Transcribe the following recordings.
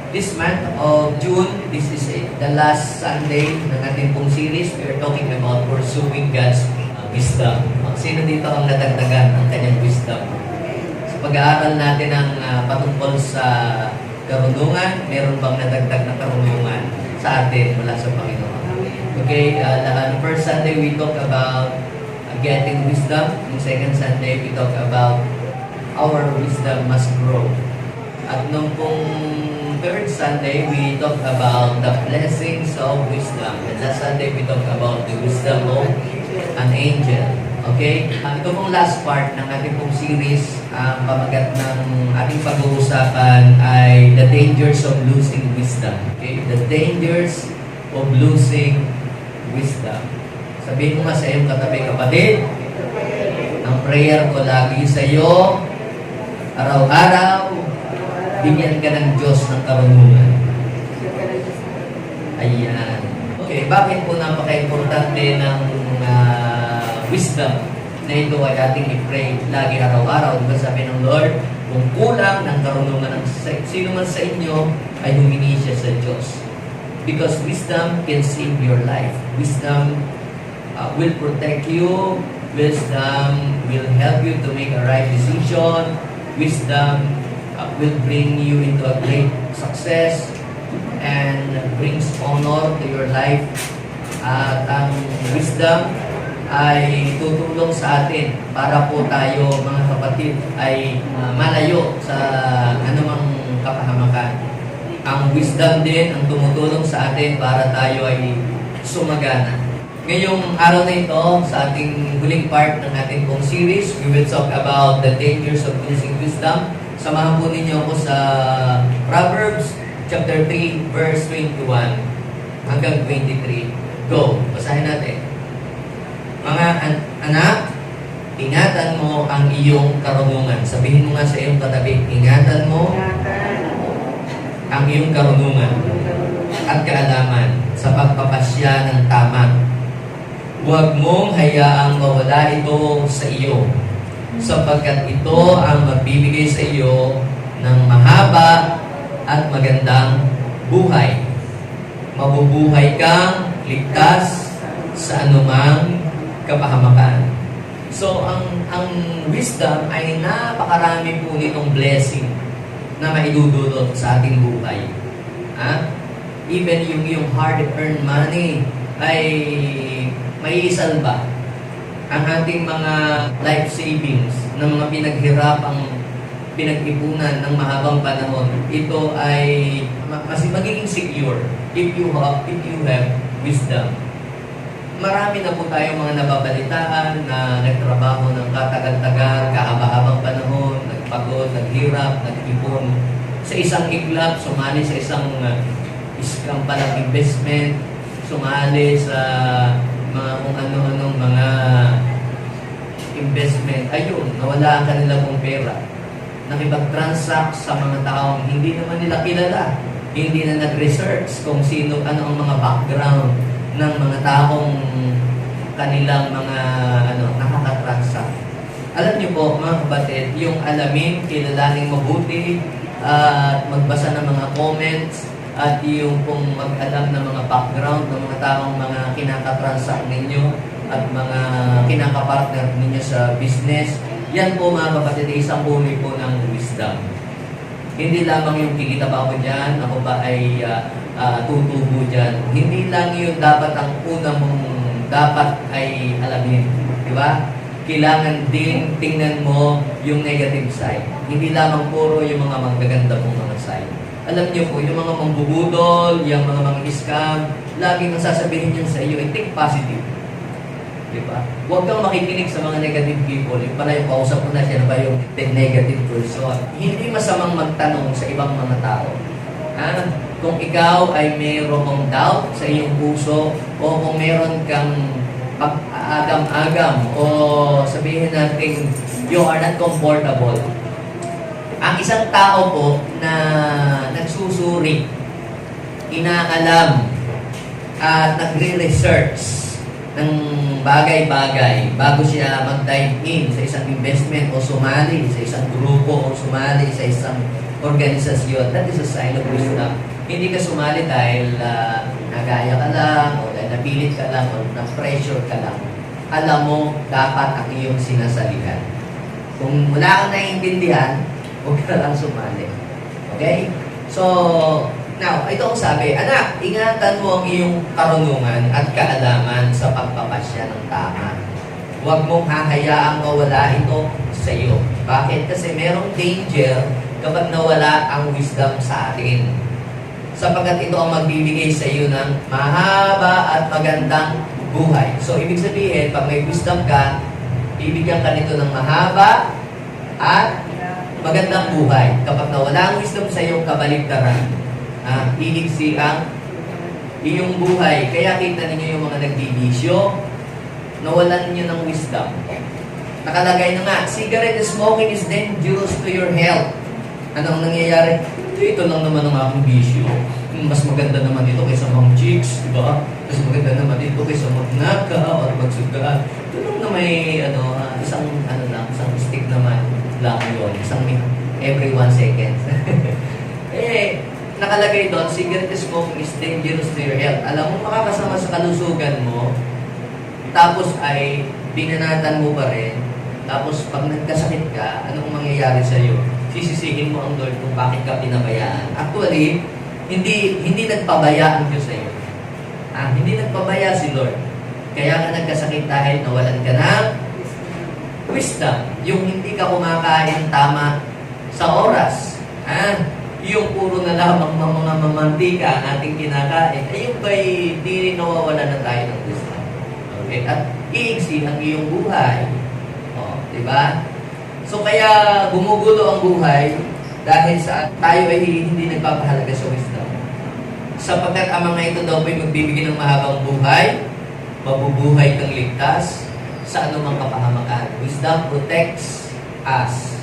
This month of June, this is the last Sunday ng ating pong series. We are talking about pursuing God's wisdom. Sino dito ang nadagdagan ng kanyang wisdom? Sa pag-aaral natin ang patungkol sa karunungan, meron bang nadagdag na karunungan sa atin mula sa Panginoon? Okay, the first Sunday we talk about getting wisdom. Yung second Sunday we talk about our wisdom must grow. At nung pong third Sunday, we talk about the blessings of wisdom. And last Sunday, we talk about the wisdom of an angel. Okay? Ito pong last part ng ating pong series, ang pamagat ng ating pag-uusapan ay the dangers of losing wisdom. Okay? The dangers of losing wisdom. Sabihin mo nga sa iyong katabi, kapatid, ang prayer ko lagi sa iyo, araw-araw, bigyan ka ng Diyos ng karunungan. Ayan. Okay, bakit po napaka-importante ng wisdom na ito ay ating i-pray lagi araw-araw? Diba sabi ng Lord, kung kulang ng karunungan ng sino man sa inyo, ay humingi siya sa Diyos. Because wisdom can save your life. Wisdom will protect you. Wisdom will help you to make a right decision. Wisdom will bring you into a great success and brings honor to your life. At ang wisdom ay tutulong sa atin para po tayo, mga kapatid, ay malayo sa anumang kapahamakan. Ang wisdom din ang tumutulong sa atin para tayo ay sumagana. Ngayong araw na ito, sa ating huling part ng ating pong series, we will talk about the dangers of losing wisdom. Samahan po ninyo ako sa Proverbs chapter 3, verse 21 hanggang 23. Go! Basahin natin. Mga anak, ingatan mo ang iyong karunungan. Sabihin mo nga sa iyong katabi, ingatan mo ang iyong karunungan at kaalaman sa pagpapasya ng tama. Huwag mong hayaang mawala ito sa iyo, sapagkat ito ang magbibigay sa iyo ng mahaba at magandang buhay. Mabubuhay kang ligtas sa anumang kapahamakan. So, ang wisdom ay napakarami po nitong blessing na maidudulot sa ating buhay. Even yung hard-earned money ay maiisalba. Ang ating mga life savings na mga pinaghirapang pinag-ipunan ng mahabang panahon, ito ay magiging secure if you have wisdom. Marami na po tayong mga nababalitaan na nagtrabaho ng katagal-tagal, kahaba-habang panahon, nagpagod, naghirap, nag-ipon. Sa isang iglap, sumali sa isang palang investment, sumali sa mga kung ano-anong mga investment. Ayun, nawala ang kanila pong pera. Nakipag-transact sa mga taong hindi naman nila kilala. Hindi na nag-research kung sino, ano ang mga background ng mga taong kanilang mga nakaka-transact. Alam niyo po, mga kapatid, yung alamin, kilalaning mabuti, at magbasa ng mga comments, at yung pong mag-alam ng mga background ng mga taong mga kinaka-transact ninyo at mga kinaka-partner ninyo sa business. Yan po, mga kapatid, isang uri po ng wisdom. Hindi lamang yung kikita ba ako dyan, ako ba ay tutubo dyan. Hindi lang yun dapat ang una mong dapat ay alamin. Di ba? Kailangan din tingnan mo yung negative side. Hindi lamang puro yung mga magaganda mong mga side. Alam niyo po, yung mga mangbubudol, yung mga scam, laging ang sasabihin niyo sa iyo, think positive. Diba? Huwag kang makikinig sa mga negative people. Yung pala yung kausap ko na siya, ba yung negative person. Hindi masamang magtanong sa ibang mga tao. Kung ikaw ay mayroong doubt sa iyong puso, o kung meron kang agam-agam, o sabihin natin, you are not comfortable. Ang isang tao po na nagsusuri, inaalam, at nagre-research ng bagay-bagay bago siya mag-dive in sa isang investment o sumali sa isang grupo o sumali sa isang organisasyon. That is a sign of wisdom. Hindi ka sumali dahil nagaya ka lang, o dahil napilit ka lang, o na-pressure ka lang. Alam mo, dapat ang iyong sinasalihan. Kung wala kang naiintindihan, huwag ka lang sumali. Okay? So, now, ito ang sabi, anak, ingatan mo ang iyong karunungan at kaalaman sa pagpapasya ng tama. Huwag mong hahayaang mawala ito sa iyo. Bakit? Kasi merong danger kapag nawala ang wisdom sa atin. Sapagkat ito ang magbibigay sa iyo ng mahaba at magandang buhay. So, ibig sabihin, pag may wisdom ka, bibigyan ka nito ng mahaba at magandang buhay. Kapag nawala ang wisdom sa iyo, kabaligtaran. Iigsi ang iyong buhay. Kaya kita ninyo yung mga nagbibisyo, nawalan niyo ng wisdom. Nakalagay na nga, cigarette smoking is dangerous to your health. Ano ang nangyayari? Ito lang naman ang aking bisyo. Mas maganda naman ito kaysa mga chicks, di ba? Mas maganda naman ito kaysa magnaka at magsuga. Ito lang na may isang stick naman lang yun. Isang every 1 second. Nakalagay doon, cigarette smoking is dangerous to your health. Alam mo, makakasama sa kalusugan mo, tapos ay binanatan mo pa rin, tapos pag nagkasakit ka, anong mangyayari sa iyo? Sisisihin mo ang Lord kung bakit ka pinabayaan. Actually, hindi nagpabaya ang Diyos sa iyo. Hindi nagpabaya si Lord. Kaya ka nagkasakit dahil nawalan ka ng wisdom. Yung hindi ka kumakain tama sa oras. Yung puro na lamang mga mamantika ang ating kinakain. Yung ba'y di rin nawawala na tayo ng wisdom. Okay? At iigsi ang iyong buhay. Diba? So kaya gumugulo ang buhay dahil sa tayo ay hindi nagpapahalaga sa wisdom. Sapagkat ang mga ito daw ay magbibigay ng mahabang buhay, mabubuhay kang ligtas sa anumang kapahamakan. Wisdom protects us.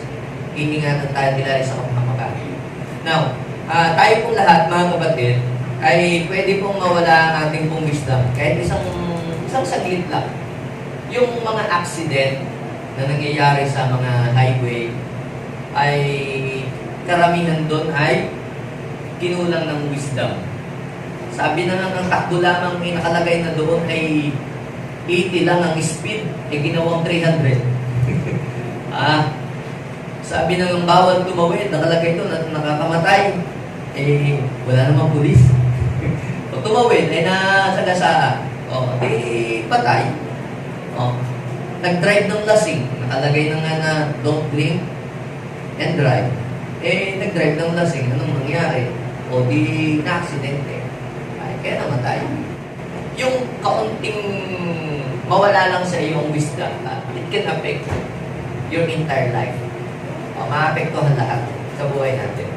Iingatan tayo nila sa kapahamakan. Now, tayo pong lahat mga kapatid ay pwede pong mawala ang ating pong wisdom. Kahit isang saglit lang. Yung mga accident na nangyayari sa mga highway ay karamihan doon ay kinulang ng wisdom. Sabi na nga ng takbo lamang may nakalagay na doon ay 80 lang ang speed, ginawang 300. Sabi na ng bawal tumawid, nakalagay doon at nakakamatay. Wala namang pulis. Pag tumawid, ay nasagasaan. Patay. Nag-drive ng lasing, nakalagay na nga na don't drink and drive. Nag-drive ng lasing, anong nangyari? Di na-aksidente. Kaya namatay. Yung kaunting mawala lang sa iyong wisdom, it can affect your entire life. Maapektuhan lahat sa buhay natin.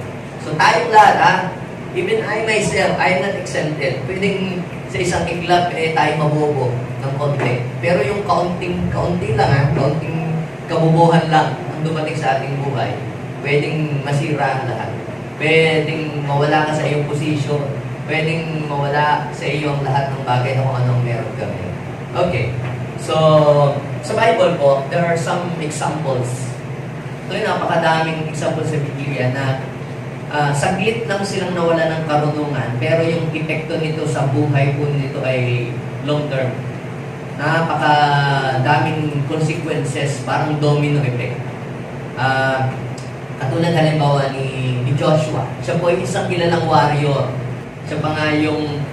So tayong lahat, even I myself, I am not exempted. Pwedeng sa isang iglap, tayo mabobo ng konti. Pero yung kaunti lang, kaunting kabubuhan lang ang dumating sa ating buhay, pwedeng masira ang lahat. Pwedeng mawala ka sa iyong posisyon. Pwedeng mawala sa iyong lahat ng bagay na kung anong meron kami. Okay. So, sa Bible po, there are some examples. Ito yung napakadaming example sa Biblia na saglit lang silang nawala ng karunungan, pero yung epekto nito sa buhay po nito ay long term. Napakadaming consequences, parang domino effect. Katulad halimbawa ni Joshua. Siya po ay isang kilalang warrior. Siya pa nga yung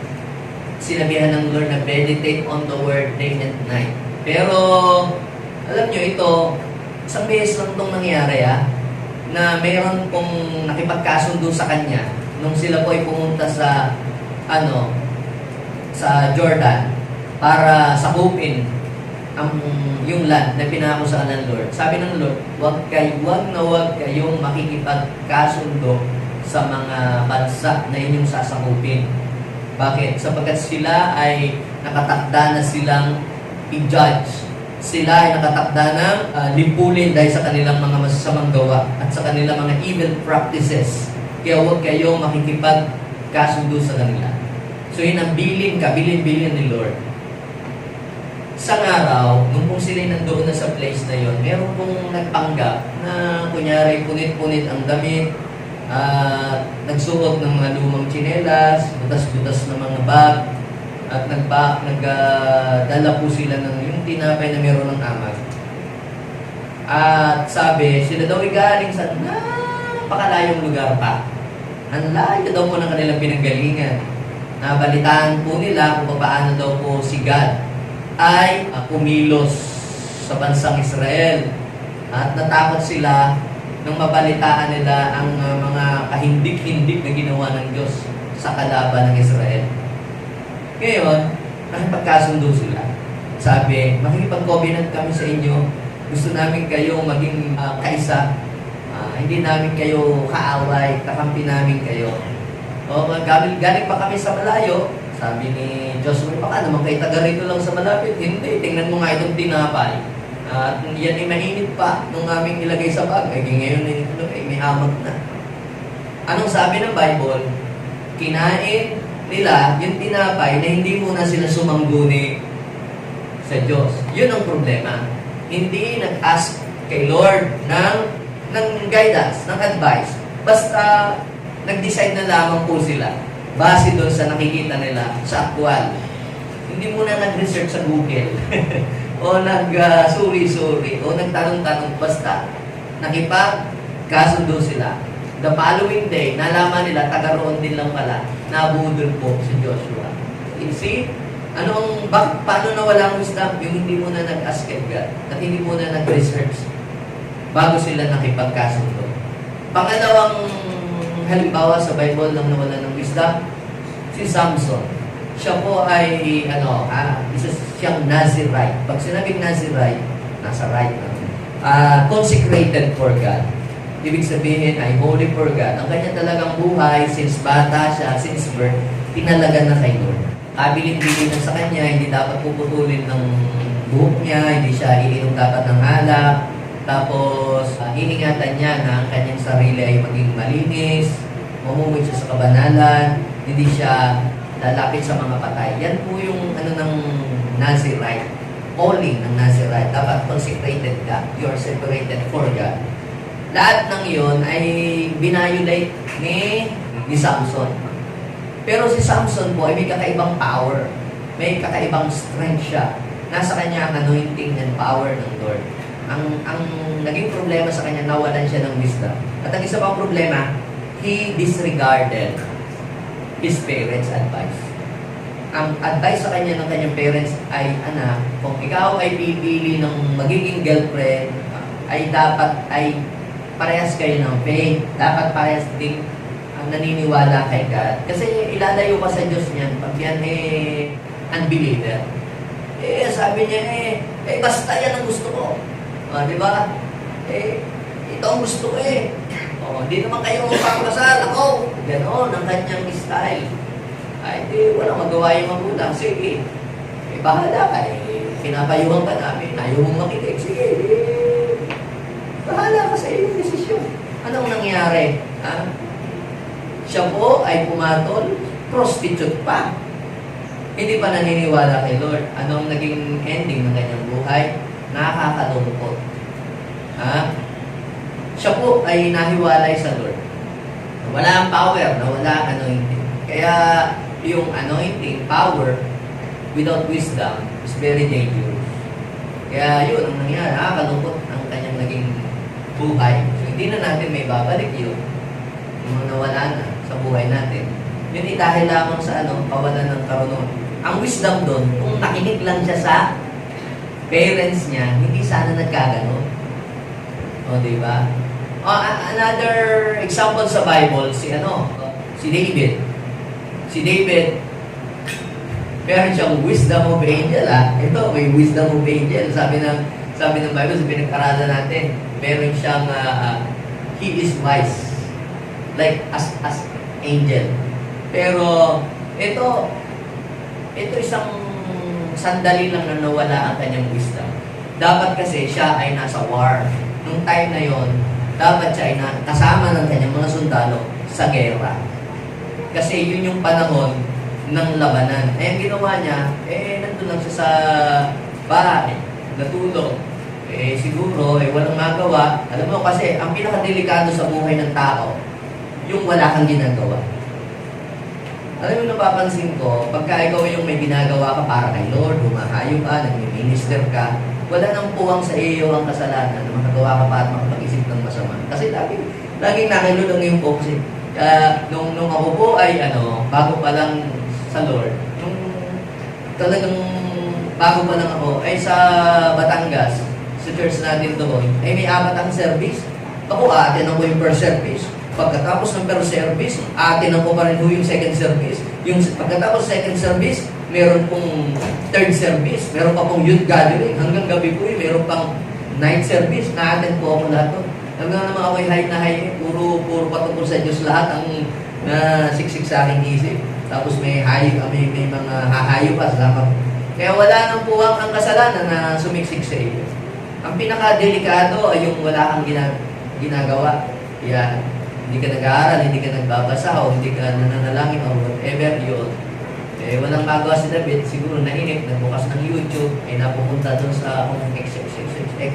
sinabihan ng Lord na meditate on the word day and night. Pero, alam nyo ito, isang beses lang itong nangyari na mayroon pong nakipagkasundo sa kanya nung sila po ay pumunta sa sa Jordan para sakupin yung land na pinako sa ng Lord. Sabi ng Lord, wag kayong makikipagkasundo sa mga bansa na inyong sasakupin. Bakit? Sapagkat sila ay nakatakda na silang i-judge. Sila ay nakatakda ng limpulin dahil sa kanilang mga masasamang gawa at sa kanilang mga evil practices. Kaya huwag kayong makikipagkasundo sa kanila. So yun ang bilin ni Lord. Sa araw, nung kung sila nandoon na sa place na yon, meron pong nagpanggap na kunyari punit-punit ang damit, At nagsuot ng mga lumang tsinelas, butas-butas ng mga bag, at nagdala po sila ng yung tinapay na meron ng amag. At sabi, sila daw ay galing sa napakalayong lugar pa. Ang layo daw po ng kanilang pinanggalingan. Nabalitaan po nila kung paano daw po si God ay kumilos sa bansang Israel. At natakot sila nang mabalitaan nila ang mga kahindik-hindik na ginawa ng Diyos sa kalaban ng Israel. Ngayon, nakipagkasundo sila. Sabi, makikipag-covenant kami sa inyo. Gusto namin kayo maging kaisa. Hindi namin kayo kaaway, kakampi namin kayo. O, galing pa kami sa malayo. Sabi ni Joshua, baka naman kayo taga rito lang sa malapit. Hindi, tingnan mo nga itong tinapay. At yan ay mainit pa nung aming ilagay sa bag. Ngayon may amag na. Anong sabi ng Bible? Kinain nila yung tinapay na hindi muna sila sumangguni sa Diyos. Yun ang problema. Hindi nag-ask kay Lord ng guidance, ng advice. Basta nag-decide na lamang po sila base doon sa nakikita nila sa actual. Hindi muna nag-research sa Google o nag-suri-suri o nagtanong-tanong, basta nakipagkasundo sila. The following day, nalaman nila, taga-roon din lang pala, nabudol po si Joshua. You see? Paano nawala ang wisdom? Yung hindi muna nag-ask kay God at hindi muna nag-research bago sila nakipagkasundo. Pangalawang halimbawa sa Bible ng nawala ng wisdom, si Samson. Siya po ay, isa siyang Nazirite. Pag sinabing Nazirite, nasa right na. Consecrated for God. Ibig sabihin ay holy for God. Ang kanya talagang buhay, since bata siya, since birth, tinalaga na kay Lord. Kabilin-bilin sa kanya, hindi dapat puputulin ng buhok niya, hindi siya iinom dapat ng alak. Tapos, iingatan niya na ang kanyang sarili ay maging malinis, mamumuhay siya sa kabanalan, hindi siya lalapit sa mga patay. Yan po yung ng Nazirite. Calling ng Nazirite. Dapat consecrated ka. You are separated for God. Lahat ng iyon ay binayulate ni Samson. Pero si Samson po ay may kakaibang power. May kakaibang strength siya. Nasa kanya ang anointing and power ng Lord. Ang naging problema sa kanya, nawalan siya ng wisdom. At ang isa pang problema, he disregarded his parents' advice. Ang advice sa kanya ng kanyang parents ay, anak, kung ikaw ay pipili ng magiging girlfriend, ay dapat ay parehas kayo ng faith. Dapat parehas din ang naniniwala kay God. Kasi ilalayo ka sa Diyos niyan pag yan unbeliever. Sabi niya basta yan ang gusto ko. Di ba? Ito ang gusto ko hindi naman kayo magpapakasal ako. Ganon ang kanyang style. Ay, walang magawa yung magulang. Sige, bahala ka. Pinapayuhan ka namin. Ayaw mong makinig. Sige, bahala ka sa iyong desisyon. Anong nangyari? Siya po ay pumatol, prostitute pa. Hindi pa naniniwala kay Lord. Anong naging ending ng kanyang buhay? Nakakalungkot. Siya po ay nahiwalay sa Lord. Wala ang power, wala ang anointing. Kaya yung anointing, power, without wisdom, is very dangerous. Kaya yun ang nangyari. Nakakalungkot ang kanyang naging buhay. So hindi na natin may babalik yun. Yung nawala na sa buhay natin. Yun dahil lamang sa kawalan ng karunungan. Ang wisdom doon, kung nakinig lang siya sa parents niya, hindi sana nagkaganon. Di ba? Another example sa Bible, si David. Si David, meron siyang wisdom of angel. Ito, may wisdom of angel. Sabi ng Bible, sa pinag-aralan natin, meron siyang, he is wise. Like, as angel. Pero, ito isang sandali lang na nawala ang kanyang wisdom. Dapat kasi siya ay nasa war. Nung time na yon, dapat siya ay kasama ng kanyang mga sundalo sa gera. Kasi yun yung panahon ng labanan. Ang ginawa niya, nandun lang siya sa bahay, natulog. Siguro, walang magawa. Alam mo kasi, ang pinakadelikado sa buhay ng tao, yung wala kang ginagawa. Alam mo, napapansin ko, pagka ikaw yung may ginagawa ka para kay Lord, humahayo ka, nag-minister ka, wala nang puwang sa iyo ang kasalanan na makagawa ka pa at makapag-isip ng masama. Kasi laging nakilod ang iyong focus. Nung ako po ay, bago pa lang sa Lord, nung talagang bago pa lang ako, ay sa Batangas, sa church natin doon, ay may 4 ang service. Ako, atin ako yung per service. Pagkatapos ng per service, atin ako pa rin yung second service. Yung pagkatapos second service, meron pong third service, meron pa pong youth gathering. Hanggang gabi po yun, meron pang night service. Na-attend po ako lahat doon. Hanggang naman ako'y high na high, puro patungkol sa Diyos lahat ang siksik sa aking isip. Tapos may mga hahayo pa, salamat. Kaya wala nang puwang ang kasalanan na sumiksik sa iyo. Ang pinaka-delikado ay yung wala kang ginagawa. Yan. Hindi ka nag-aaral, hindi ka nagbabasa, o hindi ka nananalangin, o whatever yun. Walang magawa si David, siguro nainip, nagbukas ng YouTube, ay napupunta doon sa XXXX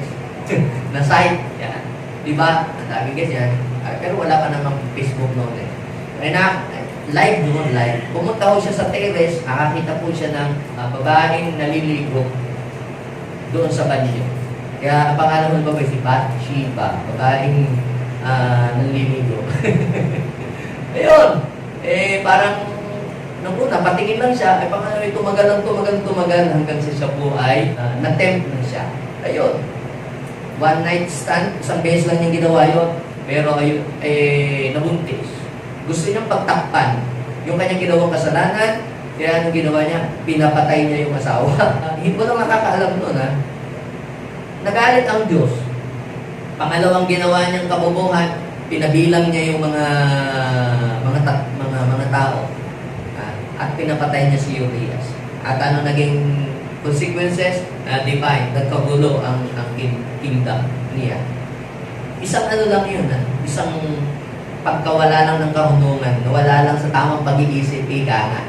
na site. Yan. Diba? Ang dami ganyan. Pero wala ka namang Facebook noon eh. Live doon, live. Pumunta ko siya sa terrace, nakakita po siya ng babaeng naliligo doon sa banyo. Kaya ang pangalan ng babae si Bathsheba, babaeng naliligo. Ayun. Parang nung una, patingin lang siya, tumagal hanggang siya po ay na-tempt na siya. Ayun. One night stand, isang beses lang niyang ginawa yun. Pero ayun, nabuntis. Gusto niyang pagtakpan yung kanyang ginawang kasalanan, kaya anong ginawa niya? Pinapatay niya yung asawa. Hindi ko lang nakakaalam nun, ha? Nagalit ang Diyos. Pangalawang ginawa niyang kabubuhan, pinabilang niya yung mga tao. At pinapatay niya si Urias. At ano naging consequences? Divine, nagkagulo ang kingdom niya. Isang lang yun, isang pagkawala lang ng karunungan, nawala lang sa tamang pag-iisip, ika nga.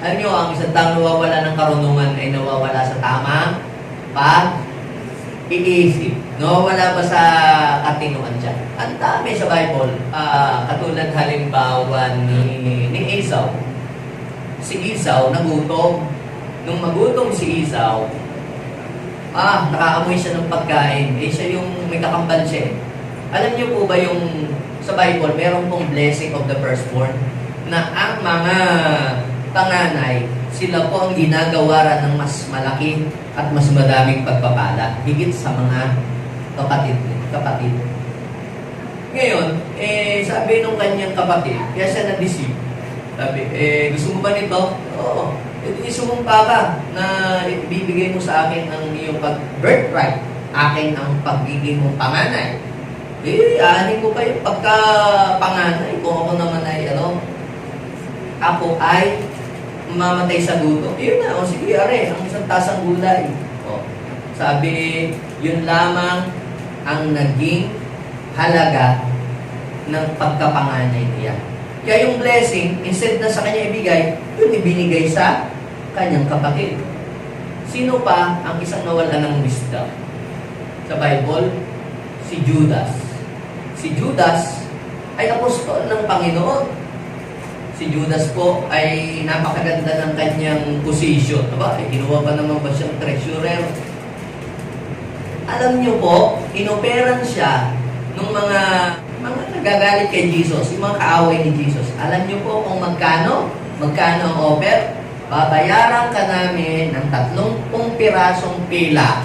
Alam nyo, ang isang taong nawawala ng karunungan ay nawawala sa tamang pag-iisip. Nawawala ba sa katinuan dyan? Ang dami sa Bible, katulad halimbawa ni Esau. Si Esau nagutom. Nung magutom si Esau, nakaamoy siya ng pagkain. Siya yung may kakambal siya. Alam niyo po ba yung sa Bible, meron pong blessing of the firstborn na ang mga panganay, sila po ang ginagawaran ng mas malaki at mas madaming pagpapala higit sa mga kapatid. Ngayon, sabi nung kanyang kapatid, kaya siya na-deceive. Sabi, gusto mo ba nito? Oo. Isumumpa ka na ibibigay mo sa akin ang iyong birthright. Akin ang pagiging mong panganay. Aanin ko kayo pagka-panganay. Kung ako naman ay, ako ay mamatay sa gutom. Yun na, sige, ang isang tasang gulay. Sabi, yun lamang ang naging halaga ng pagkapanganay niya. Kaya yung blessing, instead na sa kanya ibigay, yun ibinigay sa kanyang kapatid. Sino pa ang isang nawala ng wisdom? Sa Bible, si Judas. Si Judas ay apostol ng Panginoon. Si Judas po ay napakaganda ng kanyang position. Kinuha pa naman ba siyang treasurer? Alam niyo po, inoperan siya ng mga nagagalit kay Jesus, yung mga kaaway ni Jesus. Alam niyo po kung magkano ang offer? Babayaran ka namin ng 30 pirasong pila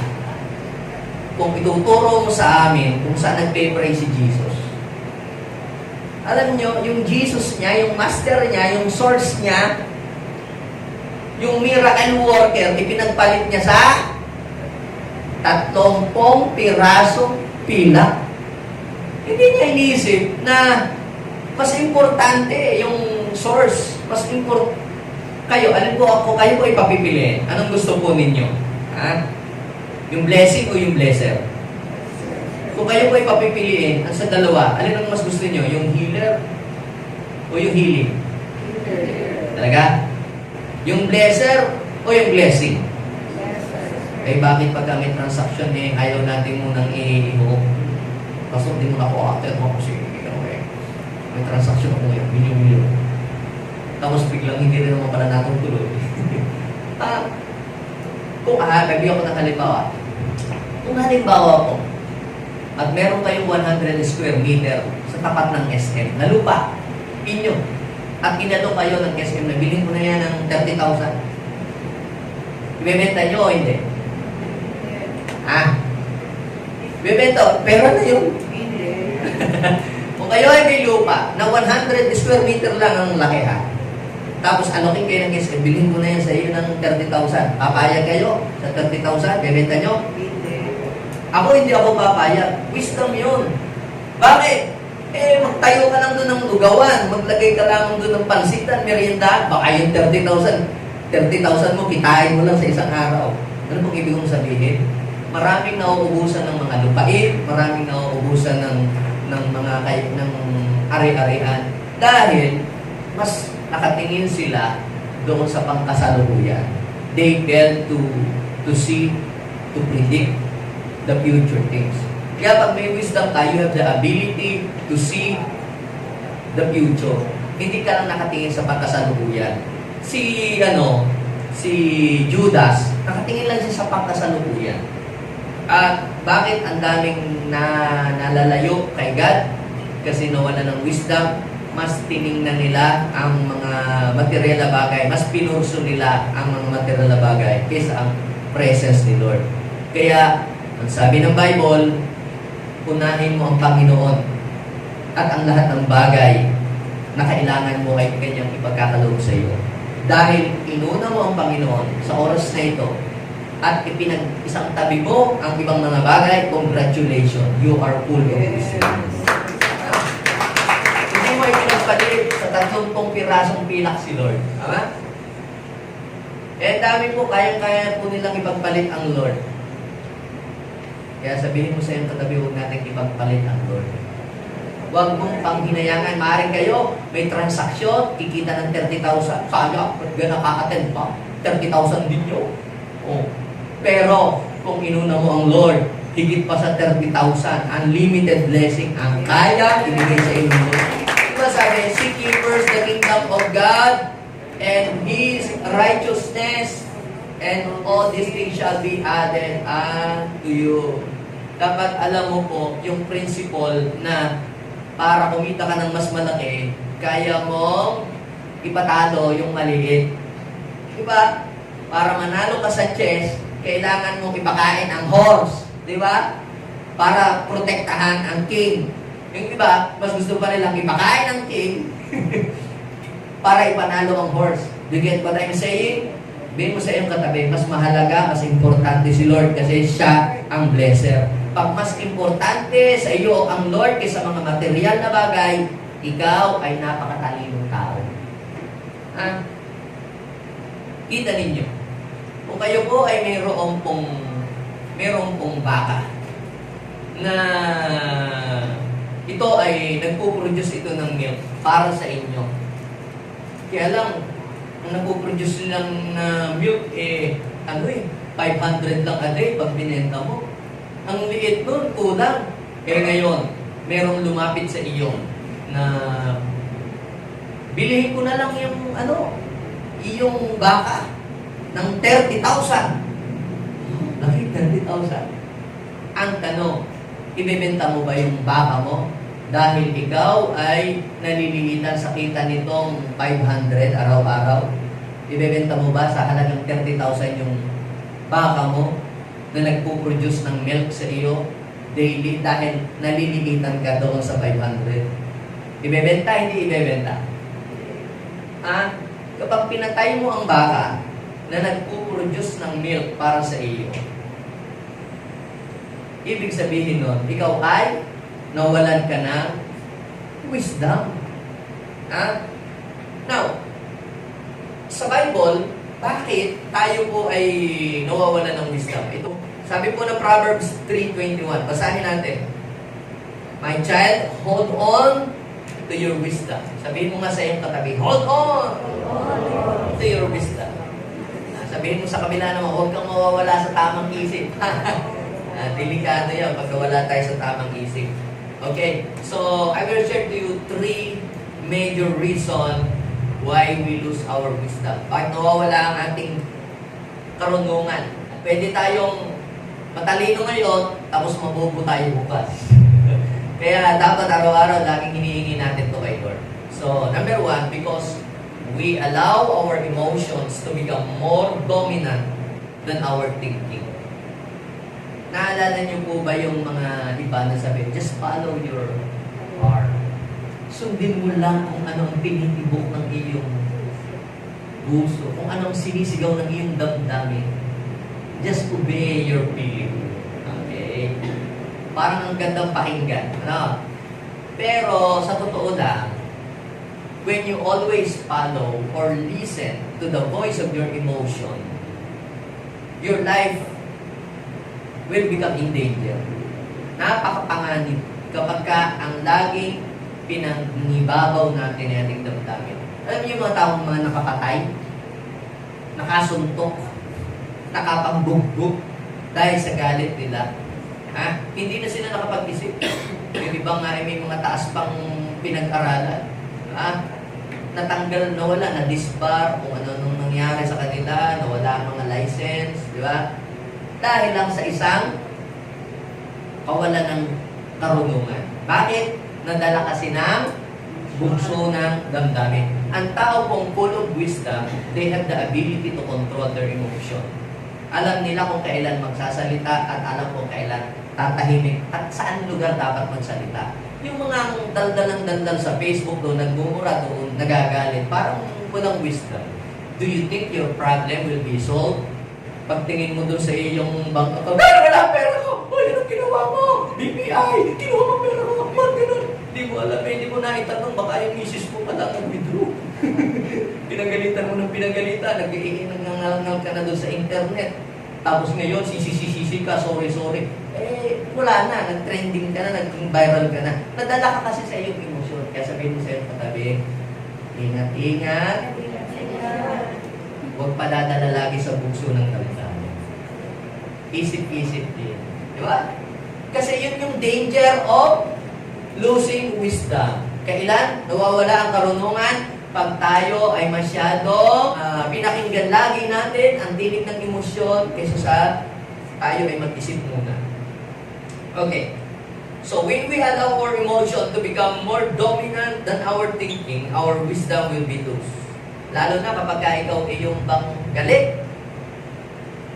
kung ituturo mo sa amin kung saan nagpe-pray si Jesus. Alam nyo, yung Jesus niya, yung master niya, yung source niya, yung miracle worker, ipinagpalit niya sa 30 pirasong pila. Hindi niya iniisip na mas importante yung source. Kayo po ipapipiliin. Anong gusto po ninyo? Yung blessing o yung blesser? Kung kayo po ipapipiliin, ang sa dalawa, alin ang mas gusto niyo? Yung healer o yung healing? Talaga? Yung blesser o yung blessing? Bakit pagka may transaction ayaw natin munang i-hook? Kasi hindi mo na ako after mo kasi May transaksyon ako ngayon, milyon-milyon. Tapos biglang hindi rin naman pala natutuloy. Kung nagbi ako ng halimbawa. Kung halimbawa po, at meron kayong 100 square meter sa tapat ng SM na lupa, inyo, at inalo kayo ng SM na bilhin ko na yan ng 30,000. Ibebenta nyo o hindi? Ibebenta, pera na yun. Kung kayo ay may lupa na 100 square meter lang ang laki tapos alokin kayo ng SM, bilhin ko na yan sa iyo ng 30,000. Papayag kayo sa 30,000, bebenta nyo? Hindi ako papayag. Wisdom yun. Bakit? Magtayo ka lang doon ng lugawan, maglagay ka lang doon ng pansitan, merienda, baka yung 30,000 mo, kitain mo lang sa isang araw. Ano pong ibig kong sabihin? Maraming nauubusan ng mga lupain, maraming nauubusan ng mga ng ari-arian dahil mas nakatingin sila doon sa pangkasalukuyan. They tend to see, to predict the future things. Kaya pag may wisdom ka, you have the ability to see the future. Hindi ka lang nakatingin sa pangkasalukuyan. Si Judas, nakatingin lang siya sa pangkasalukuyan. At bakit ang daming nalalayo kay God? Kasi nawala ng wisdom, mas tiningnan nila ang mga material na bagay, mas pinurso nila ang mga material na bagay kaysa ang presence ni Lord. Kaya, ang sabi ng Bible, unahin mo ang Panginoon at ang lahat ng bagay na kailangan mo ay kanyang ipagkakaloob sa iyo. Dahil inuna mo ang Panginoon sa oras na ito at isang tabi mo ang ibang mga bagay, congratulations, you are full of wisdom. Hindi mo ipinagpalit sa 30 pirasong pilak si Lord. Tama? Dami po, kaya po nilang ipagpalit ang Lord. Kaya sabihin mo sa iyong katabi, huwag natin ipagpalit ang Lord. Huwag mong panghinayangan. Maaaring kayo, may transaksyon, kikita ng 30,000. Sayang, ba't gano'n nakaka-attend pa? 30,000 din nyo. Pero, kung inuna mo ang Lord, higit pa sa 30,000, unlimited blessing ang kaya ibigay sa inyo. Diba sabi, seek ye first the kingdom of God and His righteousness, and all these things shall be added unto you. Dapat alam mo po yung principle na para kumita ka ng mas malaki, kaya mong ipatalo yung maliit. Diba? Para manalo ka sa chess, kailangan mong ipakain ang horse. Diba? Para protektahan ang king. Yung iba, mas gusto pa nilang ipakain ang king para ipanalo ang horse. Do you get what I'm saying? Sabihin mo sa iyong katabi, mas mahalaga, mas importante si Lord kasi siya ang blesser. Pag mas importante sa iyo ang Lord kaysa mga material na bagay, ikaw ay napakatalinong tao. Kita ninyo, kung kayo po ay mayroong pong baka na ito ay nagpo-produce ito ng milk para sa inyo. Kaya lang, ang nagpo-produce lang na milk 500 lang a day pag binenta mo. Ang liit nun, kulang. Ngayon, merong lumapit sa iyo na bilihin ko na lang yung iyong baka ng 30,000. Laki, 30,000. Ang tanong, ibebenta mo ba yung baka mo? Dahil ikaw ay naliliitan sa kita nitong 500 araw-araw. Ibebenta mo ba sa halagang 30,000 yung baka mo na nagpo-produce ng milk sa iyo daily dahil naliliitan ka doon sa 500? Ibebenta, hindi ibebenta? Kapag pinatay mo ang baka na nagpo-produce ng milk para sa iyo, ibig sabihin nun, ikaw ay nawalan ka ng wisdom. Now, sa Bible, bakit tayo po ay nawawalan ng wisdom? Ito, sabi po ng Proverbs 3:21, basahin natin. My child, hold on to your wisdom. Sabihin mo nga sa iyong katabi, hold on to your wisdom. Sabihin mo sa kabila naman, huwag kang mawawala sa tamang isip. Delikado yan pag wala tayo sa tamang isip. Okay, so I will share to you three major reasons why we lose our wisdom. Bakit nawawala ang ating karunungan? Pwede tayong matalino ngayon, tapos mabubo tayo bukas. Kaya dapat araw-araw laging hinihingi natin to kay Lord. So, number one, because we allow our emotions to become more dominant than our thinking. Naalala niyo po ba yung mga iba na sabi, just follow your heart. Sundin mo lang kung ano ang tinitibok ng iyong puso, kung ano ang sinisigaw ng iyong damdamin. Just obey your feeling. Okay? Parang ang gandang pakinggan. Ano? Pero sa totoo lang, when you always follow or listen to the voice of your emotion, your life will become in danger. Napakapanganib kapag ka ang laging pinangibabaw natin ang ating damdamin. Alam niyo yung mga taong mga nakapatay, nakasuntok, nakapambugbog dahil sa galit nila. Ha? Hindi na sila nakapag-isip. Yung iba nga ay may mga taas pang pinag-aralan. Ha? Natanggal, nawala, na-disbar kung ano nung nangyari sa kanila, nawala ang mga license, di ba? Dahil lang sa isang kawalan ng karunungan. Bakit? Nadala kasi ng bugso ng damdamin. Ang tao pong full of wisdom, they have the ability to control their emotion. Alam nila kung kailan magsasalita at alam kung kailan tatahimik at saan lugar dapat magsalita. Yung mga daldal sa Facebook doon, nagmumura doon, nagagalit, parang walang wisdom. Do you think your problem will be solved? Pagtingin mo doon sa iyong bank account, wala pera ko! O, yun ang ginawa mo! BPI! Kinuha mo pera ko! Ba't ganun? Hindi mo alam, hindi mo naitanong, baka yung misis mo pala nag-withdraw. Pinagalitan mo ng pinagalitan, nag-iinangangal ka na doon sa internet. Tapos ngayon, sisi ka, sorry. Eh, wala na, nag-trending ka na, nag-viral ka na. Nadala ka kasi sa iyong emosyon. Kaya sabihin mo sa iyong katabi, ingat. Huwag paladala lagi sa bugso ng damdamin. Isip-isip din. Di ba? Kasi yun yung danger of losing wisdom. Kailan? Nawawala ang karunungan pag tayo ay masyado pinakinggan lagi natin ang tinig ng emosyon kaysa sa tayo ay mag-isip muna. Okay. So when we allow our emotion to become more dominant than our thinking, our wisdom will be lost. Lalo na kapag ikaw ay yung bang galit,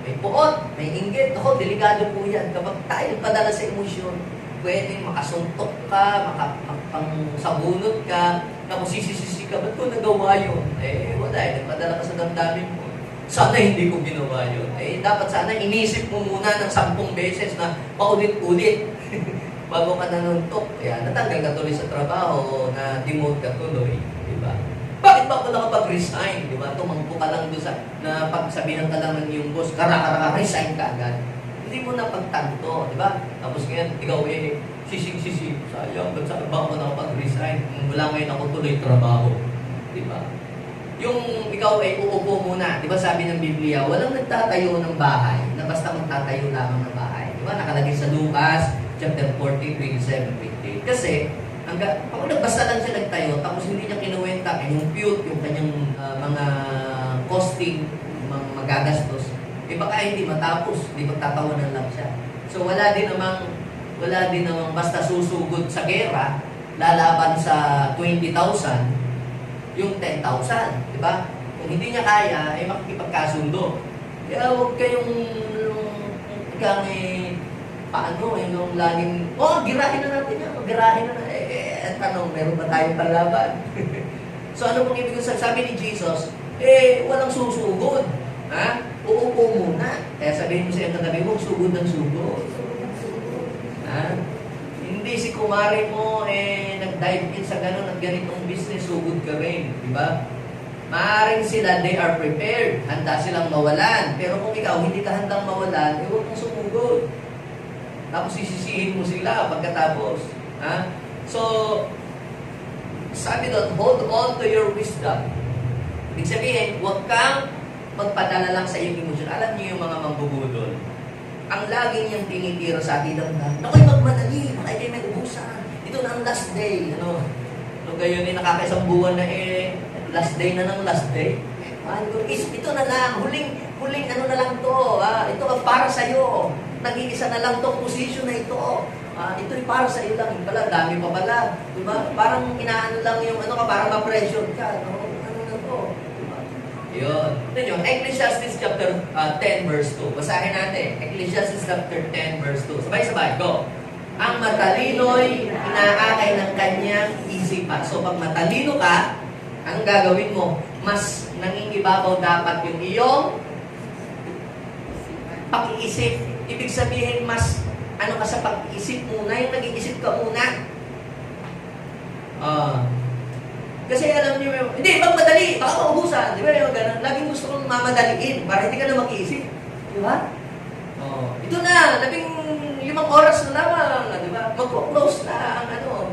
may puot, may inggit. Ako, delikado po yan. Kapag tayo padala sa emosyon, pwedeng makasuntok ka, makapangsabunot ka, tapos sisisi ka, ba't ko nagawa yun? Eh, wala, nagpadala ka sa damdamin mo. Sana hindi ko ginawa yun. Eh, dapat sana inisip mo muna ng 10 beses na paulit-ulit bago ka nanuntok. Kaya natanggal ka tuloy sa trabaho, na demote ka tuloy. Diba? Bakit ba ako nakapag-resign? Diba? Tumangko ka lang doon sa, na pagsabihan ka lang ng iyong boss, resign ka agad. Hindi mo na pagtanto, di ba? Tapos ngayon, ikaw eh, sisig, sayang, ba't saan ba ako nakapag-resign? Wala ngayon ako tuloy trabaho. Di ba? Yung ikaw ay uupo muna, di ba sabi ng Biblia, walang nagtatayo ng bahay, na basta magtatayo lamang ng bahay. Di ba? Nakalagay sa Lucas, chapter 14, 27, 28. Kasi, kapag basta lang siya nagtayo, tapos hindi niya kinuwenta, yung cute, yung kanyang mga costing, mga magagastos, eh baka hindi matapos, hindi magtatawanan lang siya. So wala din namang basta susugod sa gera, lalaban sa 20,000, yung 10,000, di ba? Kung hindi niya kaya, eh makikipagkasundo. Kaya huwag kayong paano, yung laging, girahin na natin yan, girahin na natin. Tanong, meron ba tayong panlaban? So ano pong ibig sabi ni Jesus? Walang susugod. Ha? Uupo muna. Kaya sabihin mo sa iyong katabi mo, sugod ng sugod. Ha? Hindi si kumari mo, nag-dive in sa ganun at ganitong business, sugod ka rin. Diba? Maaaring sila, they are prepared. Handa silang mawalan. Pero kung ikaw, hindi ka handang mawalan, huwag mong sumugod. Tapos sisisihin mo sila pagkatapos. Ha? So, sabi doon, hold on to your wisdom. Ibig sabihin, huwag kang magpadala lang sa iyong emosyon. Alam niyo yung mga mambubudol. Ang laging niyang tinitira sa atin ng ako'y magmadali, baka kayo may ubusan. ito na ang last day. Ano gayon nakakaisang buwan na last day na ng last day. Ito na lang, huling ano na lang to. Ito ang para sa'yo. Nag-iisa na lang tong position na ito. Ito'y para sa iyo lang. Pala, dami pa pala. Diba? Parang inaano lang yung ano ka, parang ma-pressure ka. Ano na to? Diba? Yun. Ito nyo, Ecclesiastes chapter 10 verse 2. Basahin natin. Ecclesiastes chapter 10 verse 2. Sabay-sabay. Go. Ang matalino'y inaakay ng kanyang isipan. So, pag matalino ka, ang gagawin mo, mas nangingibabaw dapat yung iyong pag-iisip. Ibig sabihin, mas ano ka sa pag-iisip muna, yung nag-iisip ka muna. Kasi alam niyo, hindi, magmadali, baka maubusan. Di ba yung ganun? Laging gusto kong mamadaliin para hindi ka na mag-iisip. Di ba? Ito na, 15 oras na lamang. Di ba? Mag-close na ang ano.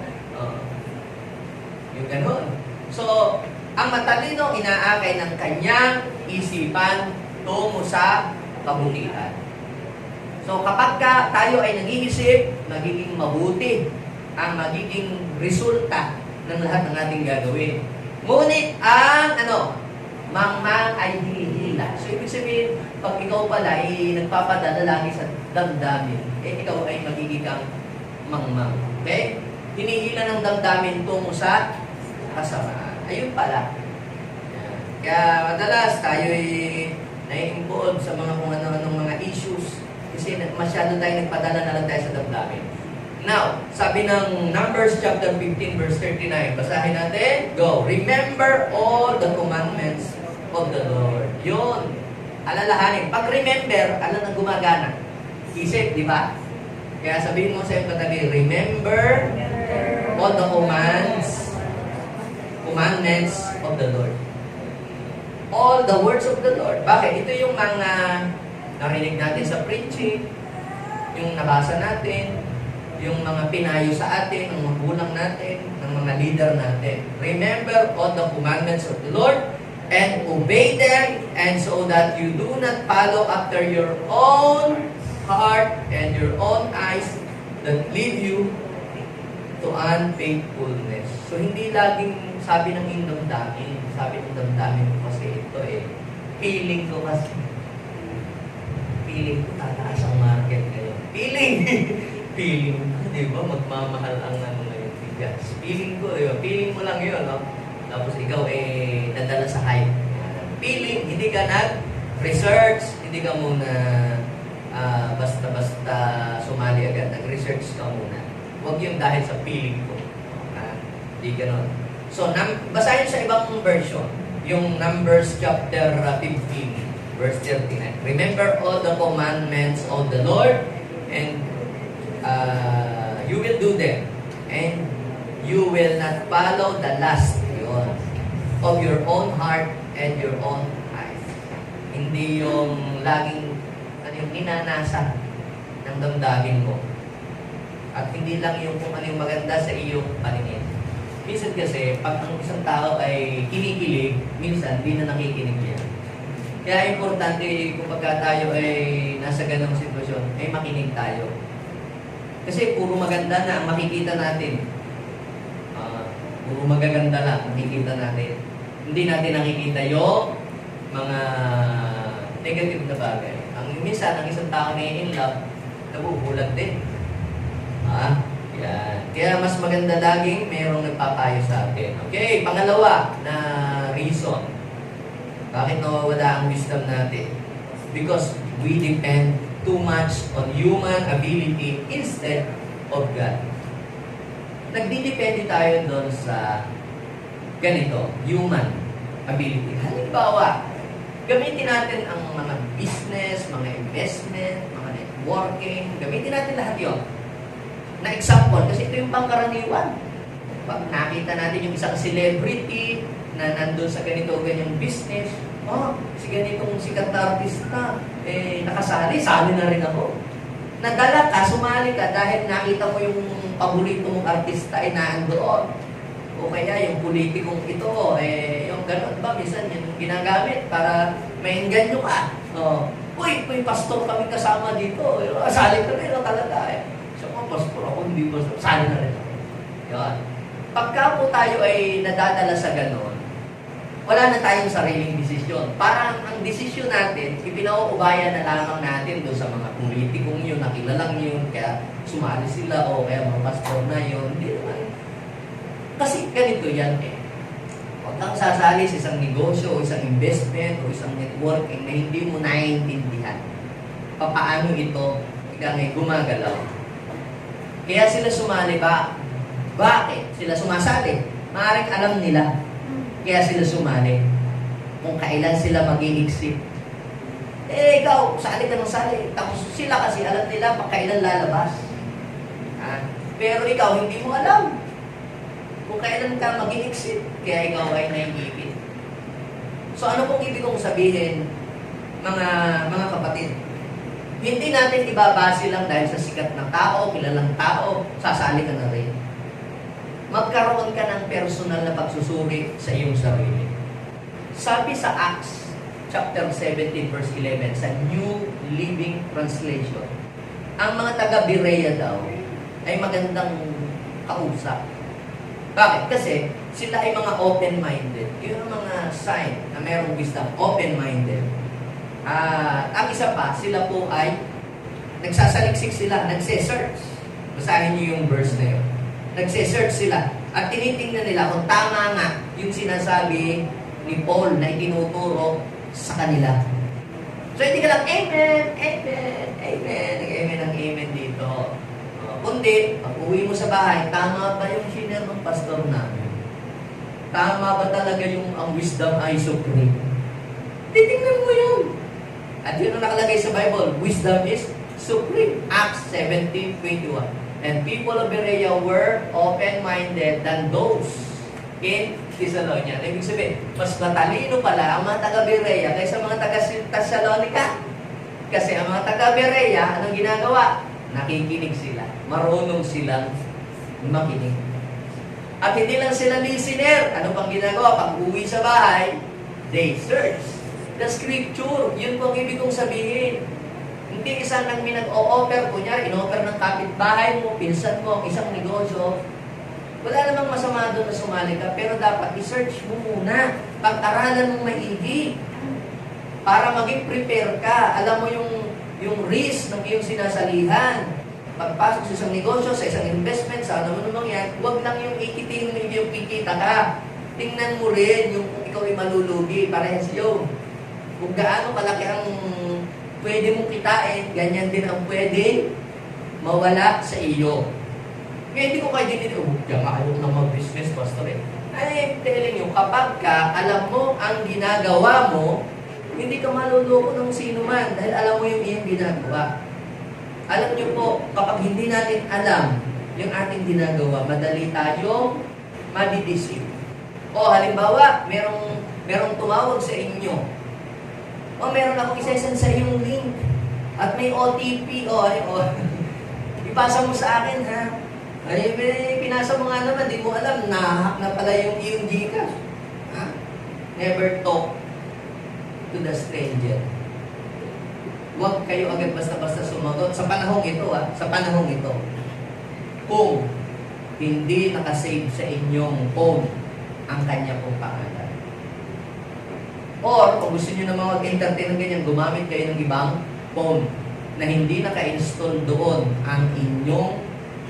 Yung ganun. So, ang matalino, inaakay ng kanyang isipan tungo sa kabutihan. So kapag tayo ay nag-iisip, magiging mabuti ang magiging resulta ng lahat ng ating gagawin. Ngunit ang mangmang ay hinihila. So ibig sabihin, pag ikaw pala ay nagpapadala lagi sa damdamin, ikaw ay magiging kang mangmang. Okay? Hinihila ng damdamin tungo sa kasamaan. Ayun pala. Kaya madalas tayo ay nai-involve sa mga kung ano-anong mga issues. Kasi masyado tayo nagpadala na lang tayo sa damdamin. Now, sabi ng Numbers chapter 15 verse 39, basahin natin. Go. Remember all the commandments of the Lord. Yun. Alalahanin. Pag remember, alam na gumagana. Isip, di ba? Kaya sabihin mo sa iyong katabi, remember all the commandments of the Lord. All the words of the Lord. Bakit? Ito yung mga narinig natin sa preaching, yung nabasa natin, yung mga pinayo sa atin, ng magulang natin, ng mga leader natin. Remember all the commandments of the Lord and obey them, and so that you do not follow after your own heart and your own eyes that lead you to unfaithfulness. So hindi laging sabi ng iyong damdamin, sabi ng damdamin ko kasi ito feeling ko kasi. Feeling ko tataas ang market ngayon. Feeling! Di ba? Magmamahal ang ngayon bigas. Feeling ko, feeling mo lang yun, no? Tapos ikaw nadala sa hype. Feeling, hindi ka nag-research, hindi ka muna basta-basta sumali agad. Nag-research ka muna. Huwag yung dahil sa feeling ko. Hindi ganon. So, basahin sa ibang version. Yung Numbers chapter 15. Verse 39. Remember all the commandments of the Lord, and you will do them, and you will not follow the lust of your own heart and your own eyes. Hindi yung laging yung inanasa ng damdamin mo. At hindi lang yung kung ano yung maganda sa iyong paningin. Minsan kasi, pag ang isang tao ay kinikilig, minsan di na nakikinig yan. Kaya importante kung pagka tayo ay nasa ganong sitwasyon, ay makinig tayo. Kasi puro maganda na ang makikita natin. Puro magaganda lang makikita natin. Hindi natin nakikita yung mga negative na bagay. Minsan, ang isang tao na in love, nabubulag din. Yan. Kaya mas maganda laging mayroong nagpapayo sa atin. Okay, pangalawa na reason. Bakit nawawala ang wisdom natin? Because we depend too much on human ability instead of God. Nagdidepende tayo doon sa ganito, human ability. Halimbawa, gamitin natin ang mga business, mga investment, mga networking, gamitin natin lahat yon. Na example, kasi ito yung pangkaraniwan. Pag nakita natin yung isang celebrity na nandun sa ganito o ganyang business, si ganitong sikat na artista, nakasali, sali na rin ako. Nadala ka, sumali ka dahil nakita mo yung paborito mong artista ay naandoon. O kaya yung politikong ito, yung gano'n ba, minsan yung ginagamit para maingganyo ka. Uy, pastor kami kasama dito. Sali ka rin talaga. So, pastor ako, hindi pastor. Sali na rin ako. Yun. Pagka po tayo ay nadadala sa ganon, wala na tayong sariling desisyon. Parang ang desisyon natin, ipinauubayan na lamang natin doon sa mga politikong yun, nakilalang yun, kaya sumali sila o kaya mga pastor na yun. Hindi naman. Kasi ganito yan eh. Huwag kang sasali sa isang negosyo o isang investment o isang networking na hindi mo naiintindihan. Paano ito gumagalaw. Kaya sila sumali ba? Bakit? Sila sumasali. Maaaring alam nila. Kaya sila sumali. Kung kailan sila mag-i-exit. Eh, ikaw, sali ka ng sali. Tapos sila kasi alam nila pa kailan lalabas. Pero ikaw, hindi mo alam kung kailan ka mag-i-exit. Kaya ikaw ay naiipit. So, ano pong ibig kong sabihin, mga kapatid? Hindi natin ibabase lang dahil sa sikat ng tao, kilalang tao, sasali ka na rin. Magkaroon ka ng personal na pagsusuri sa iyong sarili. Sabi sa Acts chapter 17 verse 11 sa New Living Translation, ang mga taga-Berea daw ay magandang kausap. Bakit? Kasi sila ay mga open-minded. Yun ang mga sign na mayroong wisdom, open-minded. Ang isa pa, sila po ay nagsasaliksik sila, nagse-search. Basahin niyo yung verse na yun. Nagse-search sila at tinitingnan nila kung tama nga yung sinasabi ni Paul na itinuturo sa kanila. So hindi ka lang, amen, amen, amen, amen ang amen dito. Kundi, pag uwi mo sa bahay, tama ba yung shiner ng pastor namin? Tama ba talaga yung ang wisdom ay supreme? Titingnan mo yun. At yun ang nakalagay sa Bible, wisdom is supreme. Acts 17:21. And people of Berea were open-minded than those in Thessalonica. Ibig sabihin, mas matalino pala ang mga taga-Berea kaysa mga taga-Thessalonica. Kasi ang mga taga-Berea, anong ginagawa? Nakikinig sila. Marunong silang makinig. At hindi lang sila listener. Ano pang ginagawa? Pag uwi sa bahay, they search the scripture. Yun po ang ibig kong sabihin. Hindi isang nang minag-o-offer, kunyari, in-offer ng kapitbahay mo, pinsan mo, isang negosyo. Wala namang masama doon na sumali ka, pero dapat i-search mo muna. Pag-aralan mo maigi. Para maging prepare ka. Alam mo yung risk ng iyong sinasalihan. Pagpasok sa isang negosyo, sa isang investment, sa ano namang yan, huwag lang yung ikitin mo yung kikita ka. Tingnan mo rin yung kung ikaw ay malulugi. Parehas yun. Kung gaano kalaki ang pwede mong kitain, ganyan din ang pwede mawala sa iyo. Kaya hindi ko kayo din ayaw na mag-business, pastor eh. Ay, telling you, kapag ka alam mo ang ginagawa mo, hindi ka maluloko ng sino man dahil alam mo yung iyong ginagawa. Alam niyo po, kapag hindi natin alam yung ating ginagawa, madali tayong madideceive. O halimbawa, merong tumawag sa inyo. O meron akong isesend sa iyong link. At may OTP. Ipasa mo sa akin, ha? Ay, pinasa mo nga naman, di mo alam, nahack na pala yung iyong Gcash. Ha? Never talk to the stranger. Huwag kayo agad basta-basta sumagot. Sa panahong ito, ha? Sa panahong ito. Kung hindi nakasave sa inyong phone ang kanya pong pangalan. Or, kung gusto nyo naman mag-entertain ng ganyan, gumamit kayo ng ibang phone na hindi naka-install doon ang inyong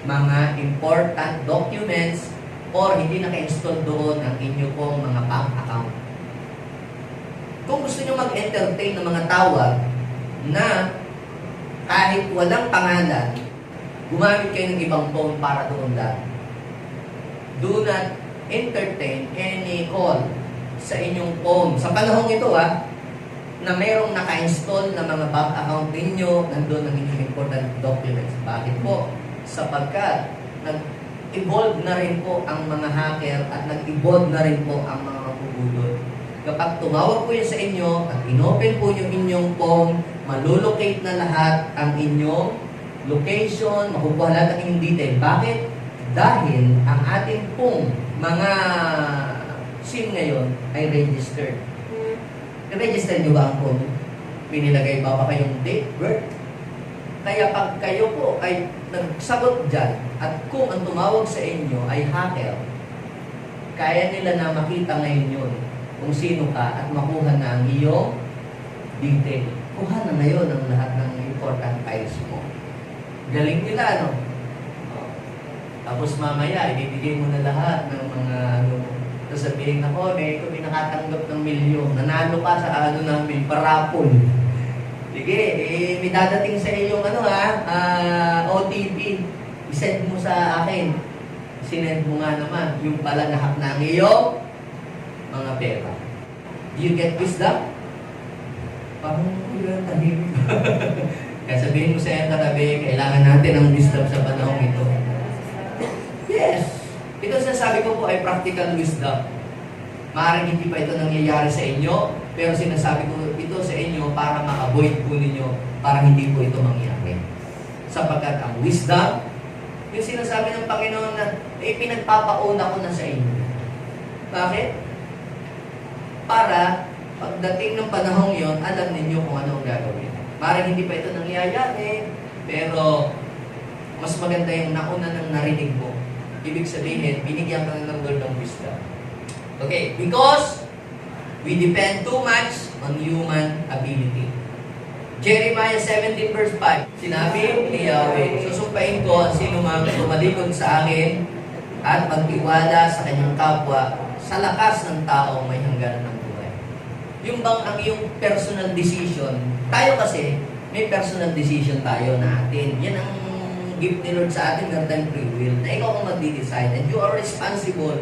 mga important documents or hindi naka-install doon ang inyong pong mga bank account. Kung gusto nyo mag-entertain ng mga tawag na kahit walang pangalan, gumamit kayo ng ibang phone para doon lang. Do not entertain any call sa inyong phone. Sa panahong ito, na mayroong naka-install na mga bank account ninyo, nandun ang inyong important documents. Bakit po? Sapagkat nag-evolve na rin po ang mga hacker at nag-evolve na rin po ang mga mapubudol. Kapag tumawag po yun sa inyo at inopen po yung inyong phone, malulocate na lahat ang inyong location, makukuha lahat ang inyong detail. Bakit? Dahil ang ating pong mga SIM ngayon ay registered. I-register nyo ba ang phone? Pinilagay ba kayong date, birth? Kaya pag kayo po ay nagsagot dyan, at kung ang tumawag sa inyo ay hacker, kaya nila na makita ngayon yun kung sino ka at makuha na ang iyong detail. Kuha na ngayon ang lahat ng important files mo. Galing nila, no? Tapos mamaya, ibibigay mo na lahat ng mga sasabihin ako, may nakatanggap ng milyon, nanalo ka sa namin, parapol. Sige, may dadating sa iyong OTP, isend mo sa akin. Sinend mo nga naman, yung pala nahak na ang iyong mga pera. Do you get wisdom? Parang tahimik. Kaya sabihin mo sa iyong katabi, kailangan natin ng wisdom sa panahon ito. Yes. Ito sinasabi ko po ay practical wisdom. Maaaring hindi pa ito nangyayari sa inyo, pero sinasabi ko ito sa inyo para ma-avoid po ninyo, para hindi po ito mangyari. Sapagkat ang wisdom, yung sinasabi ng Panginoon na pinagpapauna ko na sa inyo. Bakit? Para pagdating ng panahong yon, alam ninyo kung ano ang gagawin. Maaaring hindi pa ito nangyayari, pero mas maganda yung nauna nang narinig mo. Ibig sabihin, binigyan ka ng Lord ng wisdom. Okay, because we depend too much on human ability. Jeremiah 17 verse 5, sinabi ni Yahweh, susumpain ko ang sino mang tumalikod sa akin at magtiwala sa kanyang kapwa sa lakas ng tao may hangganan ng buhay. Yung bang ang iyong personal decision, tayo kasi, may personal decision tayo natin. Yan ang gift ni Lord sa atin, meron tayong free will, na ikaw ang mag-decide and you are responsible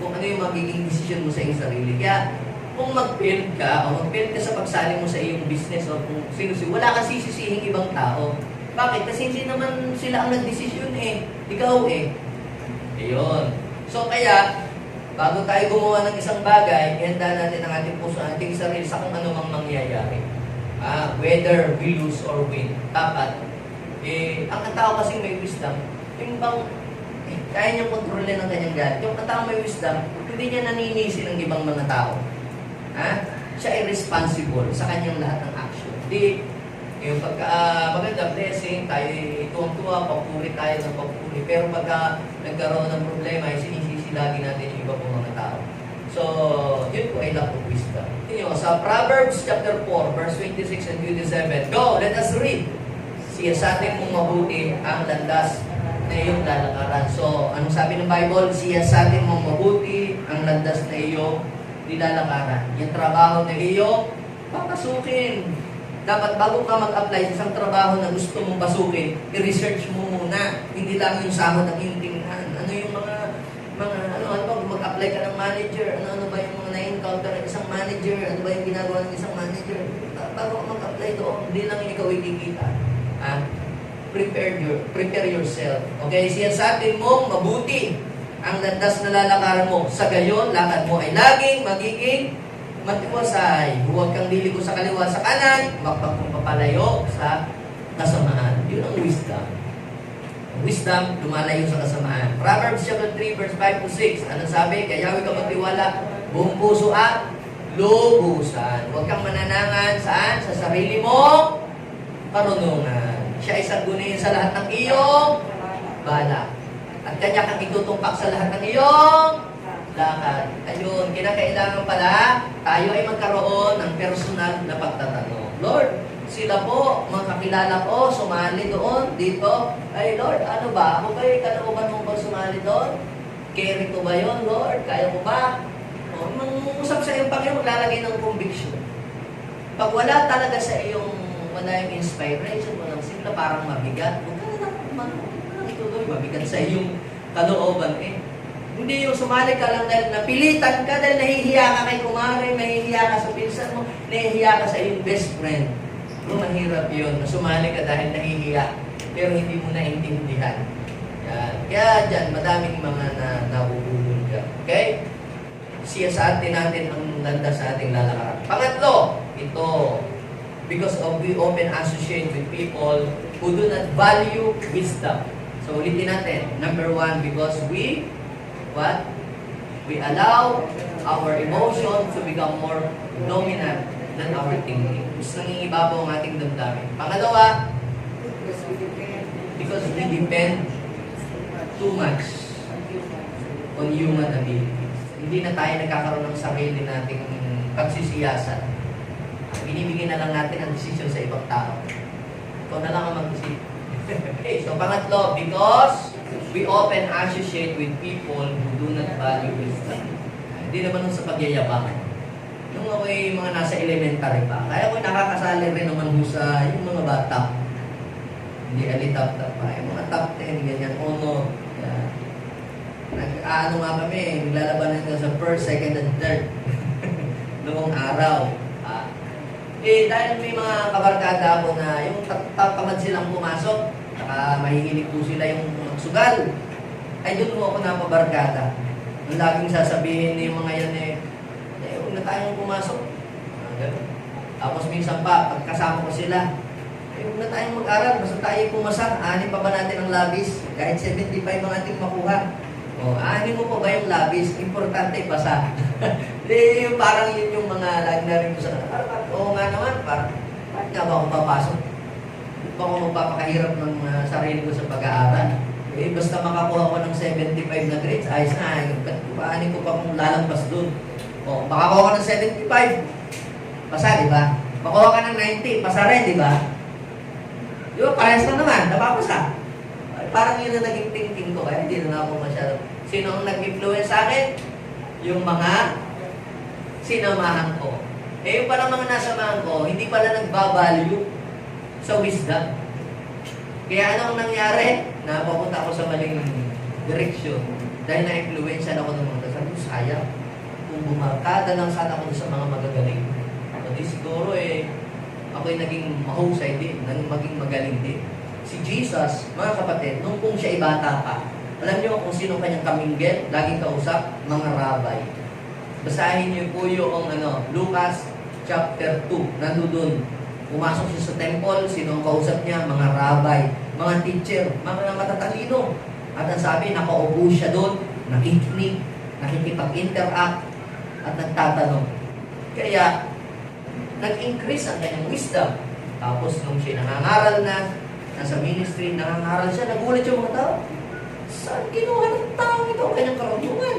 kung ano yung magiging decision mo sa iyong sarili. Kaya, kung mag-fail ka o mag-fail ka sa pagsali mo sa iyong business o kung sino-sino, wala kang sisisihing ibang tao. Bakit? Kasi hindi naman sila ang nag-desisyon ikaw Ayun. So kaya, bago tayo gumawa ng isang bagay, ihanda natin ang ating puso, ang ating sarili sa kung ano mang mangyayari. Whether we lose or win. Dapat, ang tao kasi may wisdom, yung bang kaya niyang kontrolin ang kanyang galit. Yung tao may wisdom, hindi niya naninisi ng ibang mga tao. Siya ay responsible sa kanyang lahat ng action. Hindi, yung pagka maganda blessing, tayo tuwang-tuwa, papuri tayo ng papuri. Pero pagka nagkaroon ng problema, ay sinisisi lagi natin yung iba pong mga tao. So, yun po ay lack of wisdom. Sa Proverbs chapter 4, verse 26 and 27, go, let us read. Siya sa atin mong mabuti ang landas na iyong lalakaran. So, anong sabi ng Bible? Siya sa atin mong mabuti ang landas na iyong nilalakaran. Yung trabaho na iyo, papasukin. Dapat bago ka mag-apply sa isang trabaho na gusto mong pasukin, i-research mo muna. Hindi lang yung sahod ang iyong tingnan. Ano yung mag-apply ka ng manager, ano ba yung mga na-encounter ng isang manager, ano ba yung ginagawa ng isang manager. Bago ka mag-apply doon, hindi lang ikaw ikikita. Prepare yourself. Okay, siya sa atin mong mabuti ang landas na lalakaran mo. Sa gayon, lakad mo ay laging magiging matiwasay. Huwag kang liligo sa kaliwa sa kanan, huwag kang papalayo sa kasamaan. Yun ang wisdom. Wisdom, lumalayo sa kasamaan. Proverbs chapter 3, verse 5 to 6. Ano sabi? Kaya huwag kang magtiwala, buong puso at lubusan. Huwag kang mananangan saan? Sa sarili mo karunungan. Siya ay sagunin sa lahat ng iyong balak. At kanya kang itutumpak sa lahat ng iyong lakad. Ayun, kinakailangan pala, tayo ay magkaroon ng personal na pagtatanong. Lord, sila po, mga kakilala ko, sumali doon, dito. Ay, Lord, ano ba? Ako ba'y kalooban mo ba sumali doon? Carry ko ba yun, Lord? Kaya mo ba? O, mangusap sa iyong Panginoon, maglalagay ng conviction. Pag wala talaga sa iyong, wala yung inspiration, walang simula, parang mabigat. Huwag ka na ituloy, mabigat sa iyong kalooban. Hindi yung sumali ka lang dahil napilitan ka, dahil nahihiya ka kay kumare, nahihiya ka sa pinsan mo, nahihiya ka sa iyong best friend. Mahirap yun, na sumali ka dahil nahihiya, pero hindi mo naintindihan. Yan. Kaya dyan, madaming mga nahuhulog ka. Okay? Siya sa atin natin ang landas sa ating lalakaran. Pangatlo, ito, because of we often associate with people who do not value wisdom. So, ulitin natin. Number 1, because we allow our emotions to become more dominant than our thinking. Gusto nang ibabaw ang ating damdamin. Pangalawa, Because we depend too much on human abilities. Hindi na tayo nagkakaroon ng sarili nating pagsisiyasan. Binibigyan na lang natin ang desisyon sa ibang tao. Ikaw na lang ang mag-isip. Okay, so pangatlo, because we often associate with people who do not value wisdom. Hindi naman sa pagyayabang. Nung ako'y mga nasa elementary pa, kaya ako'y nakakasali rin naman sa yung mga bata. Hindi alitap-tap pa. Yung mga top 10, ganyan, honor. Nag-ano nga kami, naglalabanan ka sa first, second, and third. Noong araw. Dahil may mga kabarkada ako na yung tamad silang pumasok, saka mahihilig po sila yung magsugal, ay doon mo ako napabarkada. Ang laging sasabihin yung mga yan huwag na tayong pumasok. Tapos minsan pa, pagkasama ko sila, huwag na tayong mag-aral, basta tayo pumasa, anin pa ba natin ang labis? Kahit 75 ang ating makuha. Anin mo pa ba yung labis? Importante, basa. Parang yun yung mga lagi na rin ko sa oo nga naman, bakit nga ba ako papasok? Bakit ba ako magpapakahirap ng sarili ko sa pag-aaral? Basta makakuha ko ng 75 na grades, ayos na, paanin ko pa kung lalampas doon. Makakuha ka ng 75, pasa, di ba? Makuha ka ng 90, pasa rin, di ba? Di ba, parehas lang naman, napapasa. Parang yun na naging thinking ko, kaya hindi na ako masyado. Sino ang nag-influence sa akin? Yung mga sinamahan ko. Yung pala mga nasamahan ko, hindi pala nagbabalue sa wisdom. Kaya anong nangyari? Napapunta ako sa maling direksyon. Dahil na-influensyan ako ng mga sabi ko, sayang. Kung bumarkada lang sana ako sa mga magagaling. Pati siguro ako'y naging mahusay din, maging magaling din. Si Jesus, mga kapatid, nung kung siya ibata pa, alam niyo kung sino kanyang kaminggel, laging kausap, mga rabay. Basahin niyo po yung Lucas chapter 2, nandun. Pumasok siya sa temple, sino ang kausap niya? Mga rabay, mga teacher, mga matatalino. At ang sabi, nakaupo siya doon, nakikinig, nakikipag-interact, at nagtatanong. Kaya, nag-increase ang kanyang wisdom. Tapos, nung siya nangangaral na, nasa ministry, nangangaral siya, nagulat yung mga tao. Saan kinuha ng tao ito ang kanyang karunungan?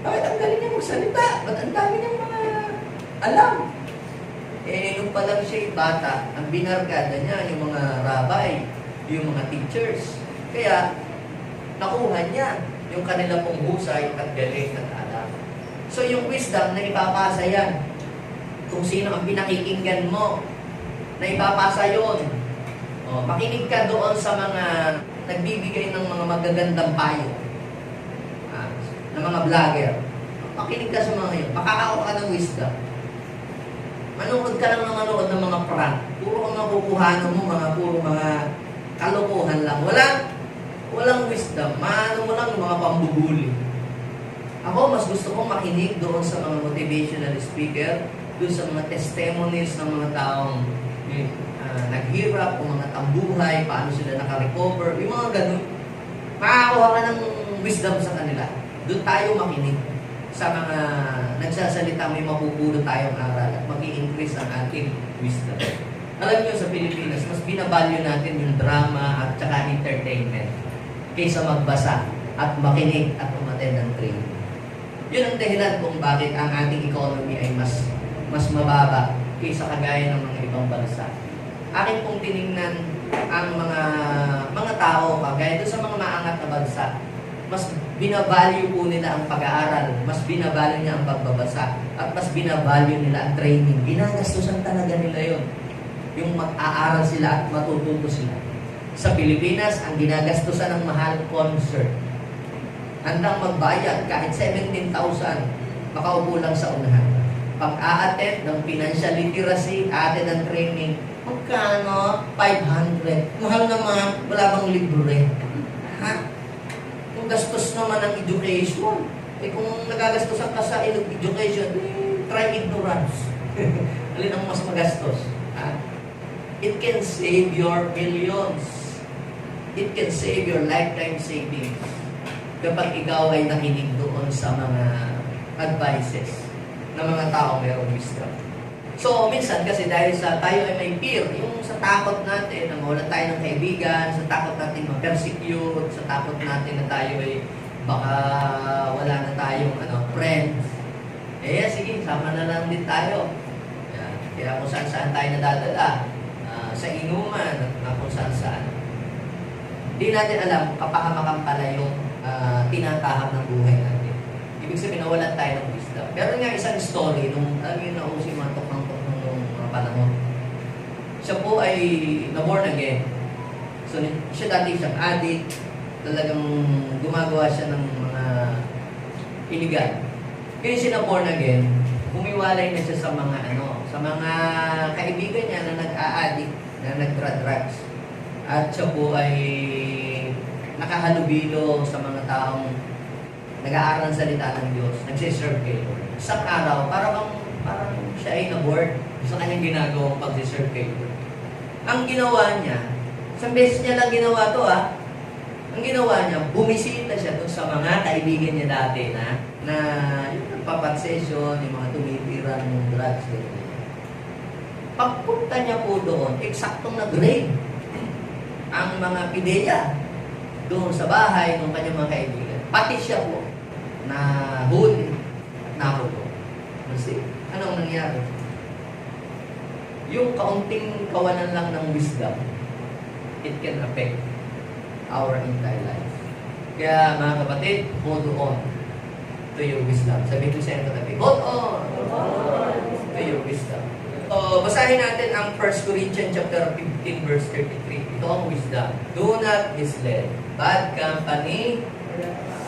Bakit ang galing niya magsalita? Ba't ang dami niyang mga alam? Nung pa lang siya bata, ang binarkada niya, yung mga rabbi, yung mga teachers. Kaya, nakuha niya yung kanila pong husay at galing at alam. So, yung wisdom na ipapasa yan. Kung sino ang pinakikinggan mo, na ipapasa yun. Makinig ka doon sa mga nagbibigay ng mga magagandang payo. Ng mga vlogger. Makinig ka sa mga yun. Makakakuha ka ng wisdom. Manood ka lang ng manood ng mga prank. Puro ang makukuhanan mo, puro mga kalokohan lang. Walang wisdom. Maano mo lang mga pambubuli. Ako, mas gusto kong makinig doon sa mga motivational speaker, doon sa mga testimonies ng mga taong naghirap, o mga tambuhay, paano sila nakarecover, yung mga ganun. Makakakuha ka ng wisdom sa kanila. Doon tayo makinig sa mga nagsasalita, may mapupulot tayong aral at mag-i-increase ang ating wisdom. Alam nyo, sa Pilipinas, mas binavalue natin yung drama at saka entertainment kaysa magbasa at makinig at umattend ng training. Yun ang dahilan kung bakit ang ating economy ay mas mababa kaysa kagaya ng mga ibang bansa. Akin pong tiningnan ang mga tao, kagaya doon sa mga maangat na bansa, mas binavalue po nila ang pag-aaral, mas binavalue niya ang pagbabasa, at mas binavalue nila ang training. Ginagastusan talaga nila yon. Yung mag-aaral sila at matututo sila. Sa Pilipinas, ang ginagastusan ng mahal, concert. Handang magbayad kahit 17,000, makaupo lang sa unahan. Pag-a-attend ng financial literacy, attend ng training, magkano? 500. Mahal naman, wala bang libre? Ha? Kung gastos naman ng education, kung nagagastosan ka sa education, try ignorance. Alin ang mas magastos? Ha? It can save your millions. It can save your lifetime savings kapag ikaw ay nakinig doon sa mga advices ng mga tao mayroong wisdom. So, minsan kasi dahil sa tayo ay may fear, yung sa takot natin na mawalan tayo ng kaibigan, sa takot natin ma-persecute, sa takot natin na tayo ay baka wala na tayong friends. Sige, sama na lang din tayo. Yan. Kaya kung saan-saan tayo nadadala, sa inuman at kung saan-saan. Hindi natin alam kapahamakan pala yung tinatahak ng buhay natin. Ibig sabihin, nawalan tayo ng wisdom. Pero nga isang story, nung nauusin mga tukang-tok nung mga panahon. Siya po ay na-born again. So, siya dati siyang addict. Talagang gumagawa siya ng mga illegal. Kaya siya na-born again, humiwalay na siya sa mga sa mga kaibigan niya na nag-a-addict, na nag-drugs. At siya po ay nakahalubilo sa mga taong nag-aaral ng salita ng Diyos, nagsiserve kay Lord. Isang araw, parang siya ay na-board sa kanyang ginagawang pag-serve kay Lord. Ang ginawa niya, isang beses niya lang ginawa to ang ginawa niya, bumisita siya doon sa mga kaibigan niya dati na yung nagpapagsesyon, yung mga tumitira ng drugs. Pagpunta niya po doon, eksaktong nag-raid ang mga pideya doon sa bahay ng kanyang mga kaibigan. Pati siya po na huli at nakulong. Kasi, anong nangyari? Yung kaunting kawalan lang ng wisdom, it can affect our entire life. Kaya mga kapatid, hold on to your wisdom. Sabi ko sa inyo katabi, hold on to your wisdom. So, basahin natin ang 1 Corinthians chapter 15 verse 33. Ito ang wisdom. Do not mislead. Bad company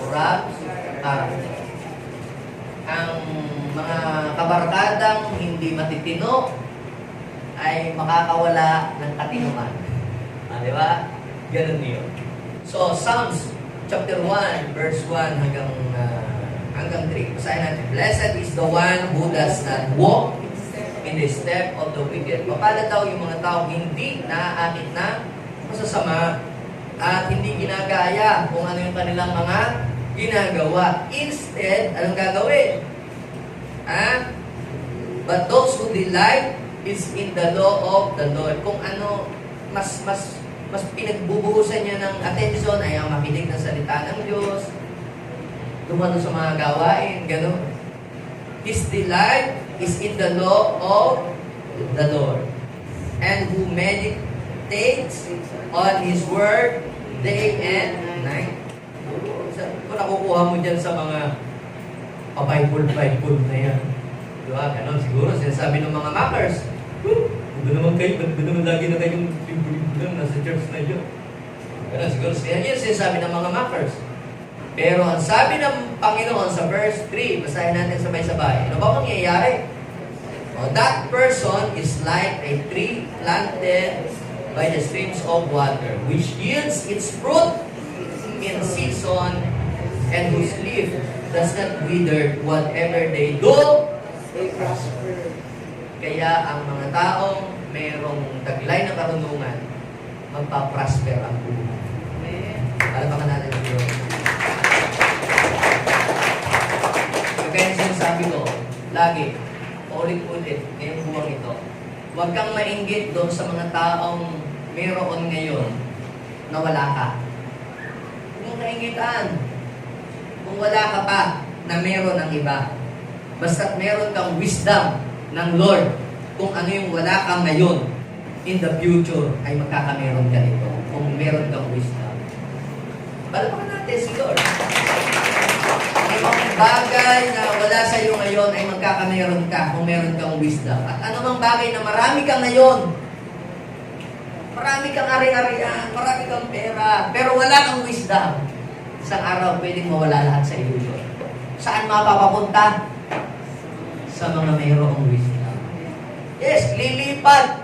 corrupts character. Ang mga kabarkadang hindi matitino ay makakawala ng katinuan. Di ba? Ganun yun. So, Psalms chapter 1 verse 1 hanggang 3. Basahin natin. Blessed is the one who does not walk in the step of the wicked. Mapalad daw yung mga tao hindi naaakit na masasama at hindi ginagaya kung ano yung kanilang mga ginagawa. Instead, anong gagawin? But those who delight is in the law of the Lord. Kung ano, mas pinagbubuhusan niya ng atensyon ay ang makinig ng salita ng Diyos, dumano sa mga gawain, gano'n. His delight is in the law of the Lord. And who meditates on His word day and night. Kung nakukuha mo dyan sa mga Bible na yan. Diba? Ganon siguro. Sinasabi ng mga mockers, Ba't naman lagi na kayong libo-libo lang nasa church na yun? Ganon siguro. Yan sinasabi ng mga mockers. Pero ang sabi ng Panginoon sa verse 3, basahin natin sabay-sabay. Ano ba mangyayari? That person is like a tree planted by the streams of water, which yields its fruit in season, and whose leaf does not wither. Whatever they do, they prosper. Kaya ang mga taong mayroong taglay na karunungan, magpa-prosper ang buhay. Palamakan natin ang Diyos. Kaya sinasabi ko, lagi, ulit-ulit, ngayong buwang ito, huwag kang mainggit doon sa mga taong mayroon ngayon na wala ka. Huwag mong kaingitan. Kung wala ka pa na mayroon ng iba, basta't mayroon kang wisdom ng Lord, kung ano yung wala ka ngayon, in the future, ay magkakameron ka nito. Kung meron kang wisdom. Palamakan natin si Lord. Anumang bagay na wala sa iyo ngayon ay magkakameron ka kung meron kang wisdom. At anumang bagay na marami ka ngayon, marami kang ari-arian, marami kang pera, pero wala kang wisdom, isang araw pwedeng mawala lahat sa iyo yun. Saan mapapapunta? Sa mga mayroong wisdom. Yes, lilipat.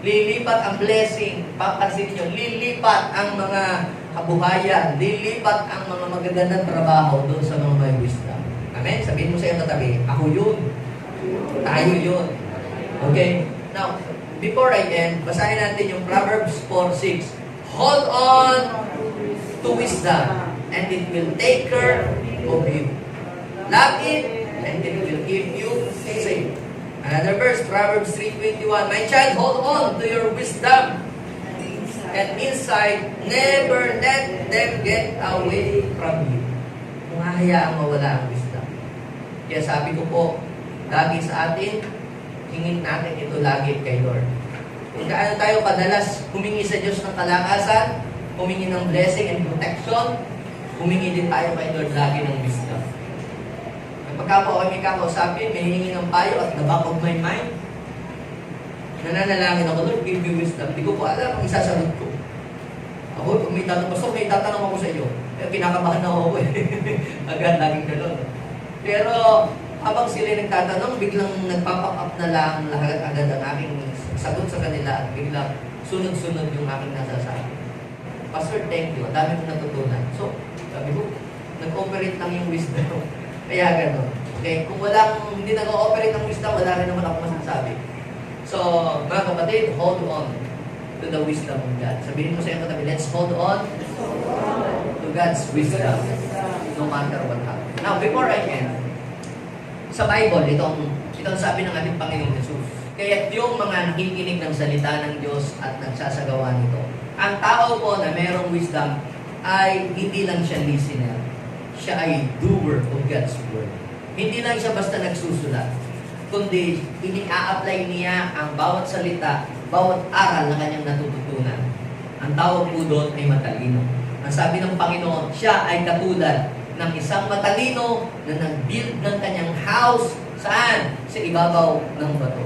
Lilipat ang blessing. Papansin niyo, lilipat ang mga kabuhayan, lilipat ang mga magagandang trabaho doon sa mga may wisdom. Amen? Sabihin mo sa iyong katabi, ako yun. Tayo yun. Okay? Now, before I end, basahin natin yung Proverbs 4:6. Hold on to wisdom, and it will take care of you. Love it, and it will keep you safe. Another verse, Proverbs 3:21. My child, hold on to your wisdom and insight. Never let them get away from you. Kung hahayaang mawala ang wisdom. Kaya sabi ko po, lagi sa atin, hingin natin ito lagi kay Lord. Kung gaano tayo kadalas humingi sa Diyos ng kalakasan, humingi ng blessing and protection, humingi din tayo kay Lord lagi ng wisdom. Pagka po kami kakausapin, may hihingi ng payo at the back of my mind, nananalangin ako, Lord, give me wisdom. Hindi ko po alam ang isasagot ko. Ako, kung may tatanong, basta may tatanong ako sa iyo, kinakabahan na ako eh. Agad, laging gano'n. Pero, habang sila nagtatanong, biglang nagpapak up na lang lahat agad ang aking sagot sa kanila at biglang sunod-sunod yung aking nasasabi. Pastor, thank you. Ang dami kong natutunan. So, sabi ko, nag-operate lang yung wisdom. Kaya gano'n. Okay? Kung hindi nag-ooperate ng wisdom, wala rin naman ako masasabi. So, mga kapatid, hold on to the wisdom of God. Sabihin mo sa iyo katabi, let's hold on to God's wisdom no matter what happens. Now, before I end, sa Bible, itong sabi ng ating Panginoong Jesus. Kaya yung mga nakikinig ng salita ng Diyos at nagsasagawa nito, ang tao po na merong wisdom ay hindi lang siya listener. Siya ay doer of God's word. Hindi lang siya basta nagsusulat, kundi ini-a-apply niya ang bawat salita, bawat aral na kanyang natututunan. Ang tawag po doon ay matalino. Ang sabi ng Panginoon, siya ay katulad ng isang matalino na nag-build ng kanyang house, saan? Sa ibabaw ng bato.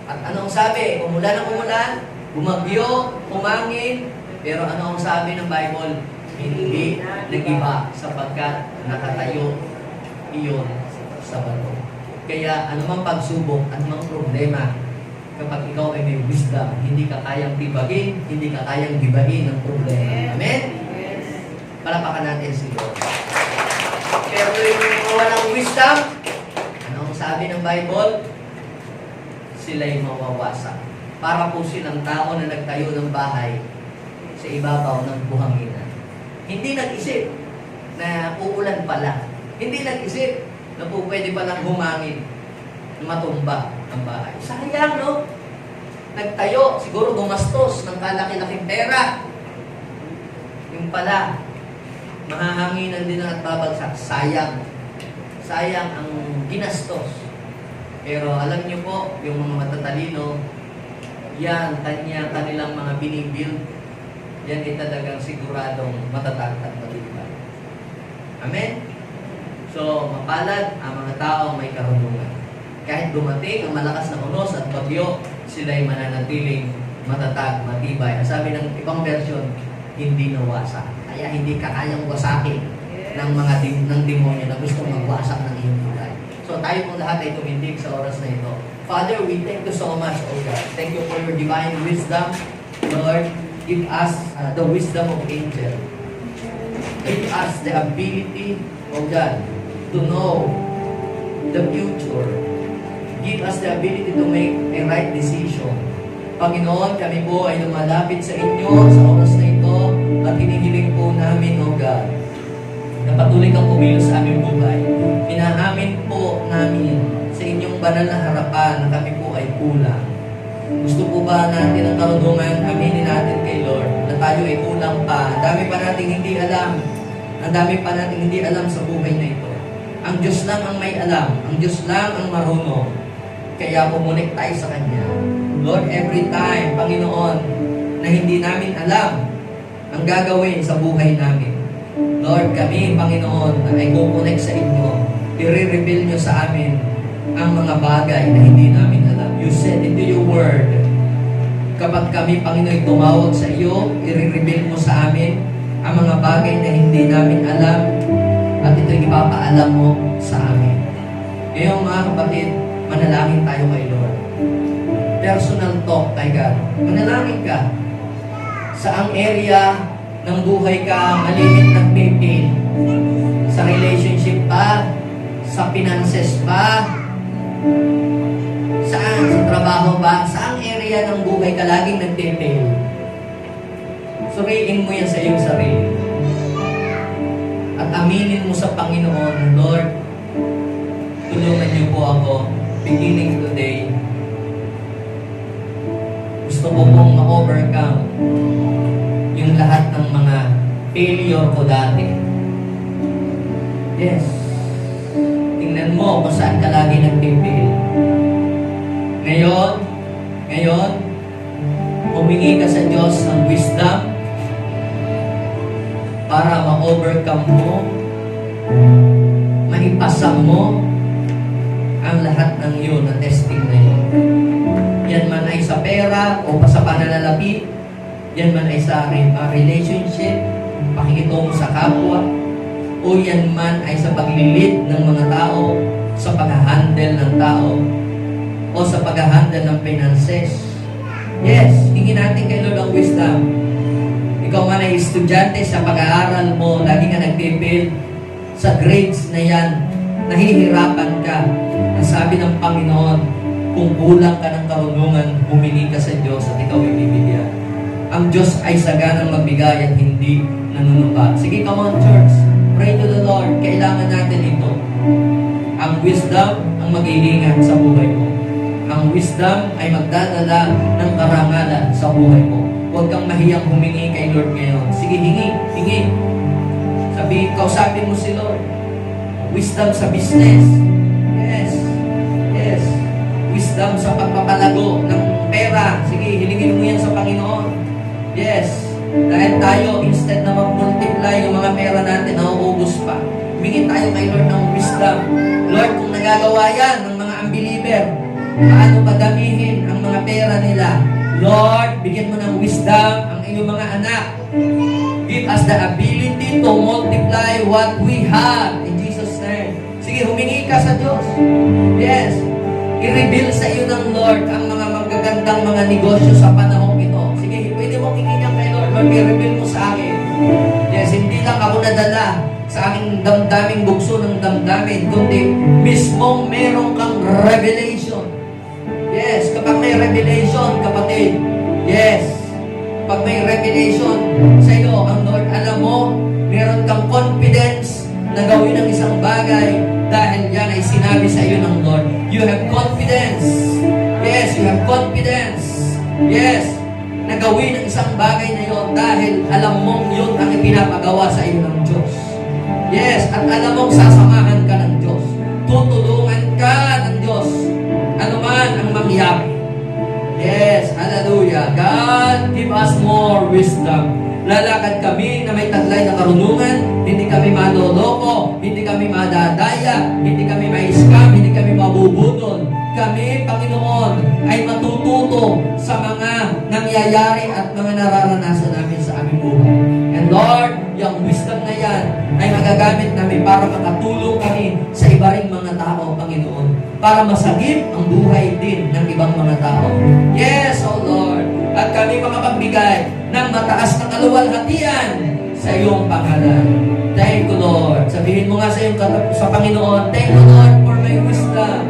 At anong sabi? Umulan ang umulan, bumagyo, umangin, pero ano ang sabi ng Bible? Hindi nag-iba sapagkat nakatayo iyon sa bato. Kaya anumang pagsubok, anumang problema, kapag ikaw ay may wisdom, hindi ka kayang tibagin, hindi ka kayang gibahin ng problema. Amen? Palapakan natin si Lord. Pero yung walang wisdom, ano ang sabi ng Bible? Sila'y mawawasak. Para po silang tao na nagtayo ng bahay sa ibabaw ng buhanginan. Hindi nag-isip na uulan pala. Hindi nag-isip na po pwede palang humangin, matumba ang bahay. Sayang, no? Nagtayo, siguro gumastos ng kalaki-laking pera. Yung pala, mahahanginan din at babagsak. Sayang. Sayang ang ginastos. Pero alam niyo po, yung mga matatalino, yan, kanilang mga binibuild, yan ay talagang siguradong matatag at matibay. Amen? So, mapalad ang mga taong may karunungan. Kahit dumating ang malakas na unos at bagyo, sila ay mananatiling matatag, matibay. Ang sabi ng ibang version, hindi nawasak. Kaya hindi ka kayang wasakin ng mga ng demonyo na gusto magwasak ng iyong buhay. So, tayo pong lahat ay tumindig sa oras na ito. Father, we thank you so much, O God. Thank you for your divine wisdom. Lord, give us the wisdom of angel. Give us the ability, O God, to know the future. Give us the ability to make a right decision. Panginoon, kami po ay lumalapit sa inyo sa oras na ito at hinihiling po namin, O God, na patuloy kang kumilos sa aming buhay. Inaamin po namin sa inyong banal na harapan na kami po ay kulang. Gusto po ba natin ang karunungan? Aminin natin kay Lord na tayo ay kulang pa. Ang dami pa nating hindi alam. Ang dami pa nating hindi alam sa buhay na ito. Ang Diyos lang ang may alam. Ang Diyos lang ang marunong. Kaya pumunik tayo sa Kanya. Lord, every time, Panginoon, na hindi namin alam ang gagawin sa buhay namin, Lord, kami, Panginoon, ay kukunik sa inyo. I-reveal nyo sa amin ang mga bagay na hindi namin alam. You said into your word, kapag kami, Panginoon, tumawag sa iyo, i-reveal mo sa amin ang mga bagay na hindi namin alam at ito'y ipapaalam mo sa amin. Ngayon, mga kapatid, manalangin tayo kay Lord. Personal talk kay God. Manalangin ka. Saang area ng buhay ka malimit ng pipil? Sa relationship ba? Sa finances ba? Saan? Sa trabaho ba? Saang area ng buhay ka laging nagpipil? Suriin mo yan sa iyong sarili. At aminin mo sa Panginoon, Lord, tulungan niyo po ako beginning today, gusto ko pong ma-overcome yung lahat ng mga failure ko dati. Yes. Tingnan mo kung saan ka lagi nag-fail. Ngayon, humingi ka sa Diyos ng wisdom para ma-overcome mo, maipasa mo ang lahat ng yun na testing na yun. Yan man ay sa pera o sa pananalapi, yan man ay sa relationship, pakikitungo sa kapwa, o yan man ay sa paglilid ng mga tao, sa pag-handle ng tao, o sa pag-handle ng finances. Yes, hingin natin kay Lord ang wisdom. Ikaw man ay estudyante sa pag-aaral mo, lagi ka nagpipil sa grades na yan, nahihirapan ka. Ang sabi ng Panginoon, kung kulang ka ng karunungan, humingi ka sa Diyos at ikaw ay bibigyan. Ang Diyos ay saganang magbigay at hindi nanunumpa. Sige, come on church. Pray to the Lord. Kailangan natin ito. Ang wisdom ang mag-iingat sa buhay mo. Ang wisdom ay magdadala ng karangalan sa buhay mo. Huwag kang mahiyang humingi kay Lord ngayon. Sige, hingi. Kausapin mo si Lord. Wisdom sa business. Yes. Wisdom sa pagpapalago ng pera. Sige, hilingin mo yan sa Panginoon. Yes. Dahil tayo, instead na mag-multiply yung mga pera natin, nauubos pa. Humingi tayo kay Lord ng wisdom. Lord, kung nagagawa yan ng mga unbeliever, paano padamihin ang mga pera nila? Lord, bigyan mo ng wisdom ang iyong mga anak. Give us the ability to multiply what we have. In Jesus' name. Sige, humingi ka sa Diyos. Yes. I-reveal sa iyo ng Lord ang mga magagandang mga negosyo sa panahong ito. Sige, pwede mo hingin kay Lord. Lord, i-reveal mo sa akin. Yes, hindi lang ako nadala sa aking damdaming bugso ng damdamin, kundi mismong meron kang revelation. Yes, kapag may revelation, kapatid, yes, pag may revelation sa iyo, ang Lord, alam mo, meron kang confidence na gawin ang isang bagay dahil yan ay sinabi sa iyo ng Lord. You have confidence. Yes, you have confidence. Yes, na gawin ang isang bagay na yon dahil alam mong yun ang ipinapagawa sa iyo ng Diyos. Yes, at alam mong sasamahan ka ng Diyos. Tutulungan ka ng Diyos. Ano man ang mangyari. Yes, hallelujah. God, give us more wisdom. Lalakad kami na may taglay na karunungan, hindi kami maloloko, hindi kami madadaya, hindi kami ma-scam, hindi kami mabubudol. Kami, Panginoon, ay matututo sa mga nangyayari at mga nararanasan namin sa aming buhay. And Lord, yung wisdom na yan ay magagamit namin para makatulong kami sa iba ring mga tao, Panginoon, para masagip ang buhay din ng ibang mga tao. Yes, O Lord, at kami makapagbigay ng mataas na kaluwalhatian sa iyong pangalan. Thank you, Lord. Sabihin mo nga sa Panginoon, thank you, Lord, for my wisdom.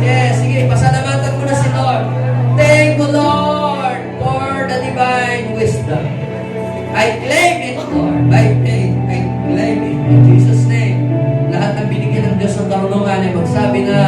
Yes, sige, pasalamatan mo na si Lord. Thank you, Lord, for the divine wisdom. I claim it, Lord, by faith. I claim it in Jesus' name. Lahat ng binigyan ng Diyos ng karunungan ay magsabi na,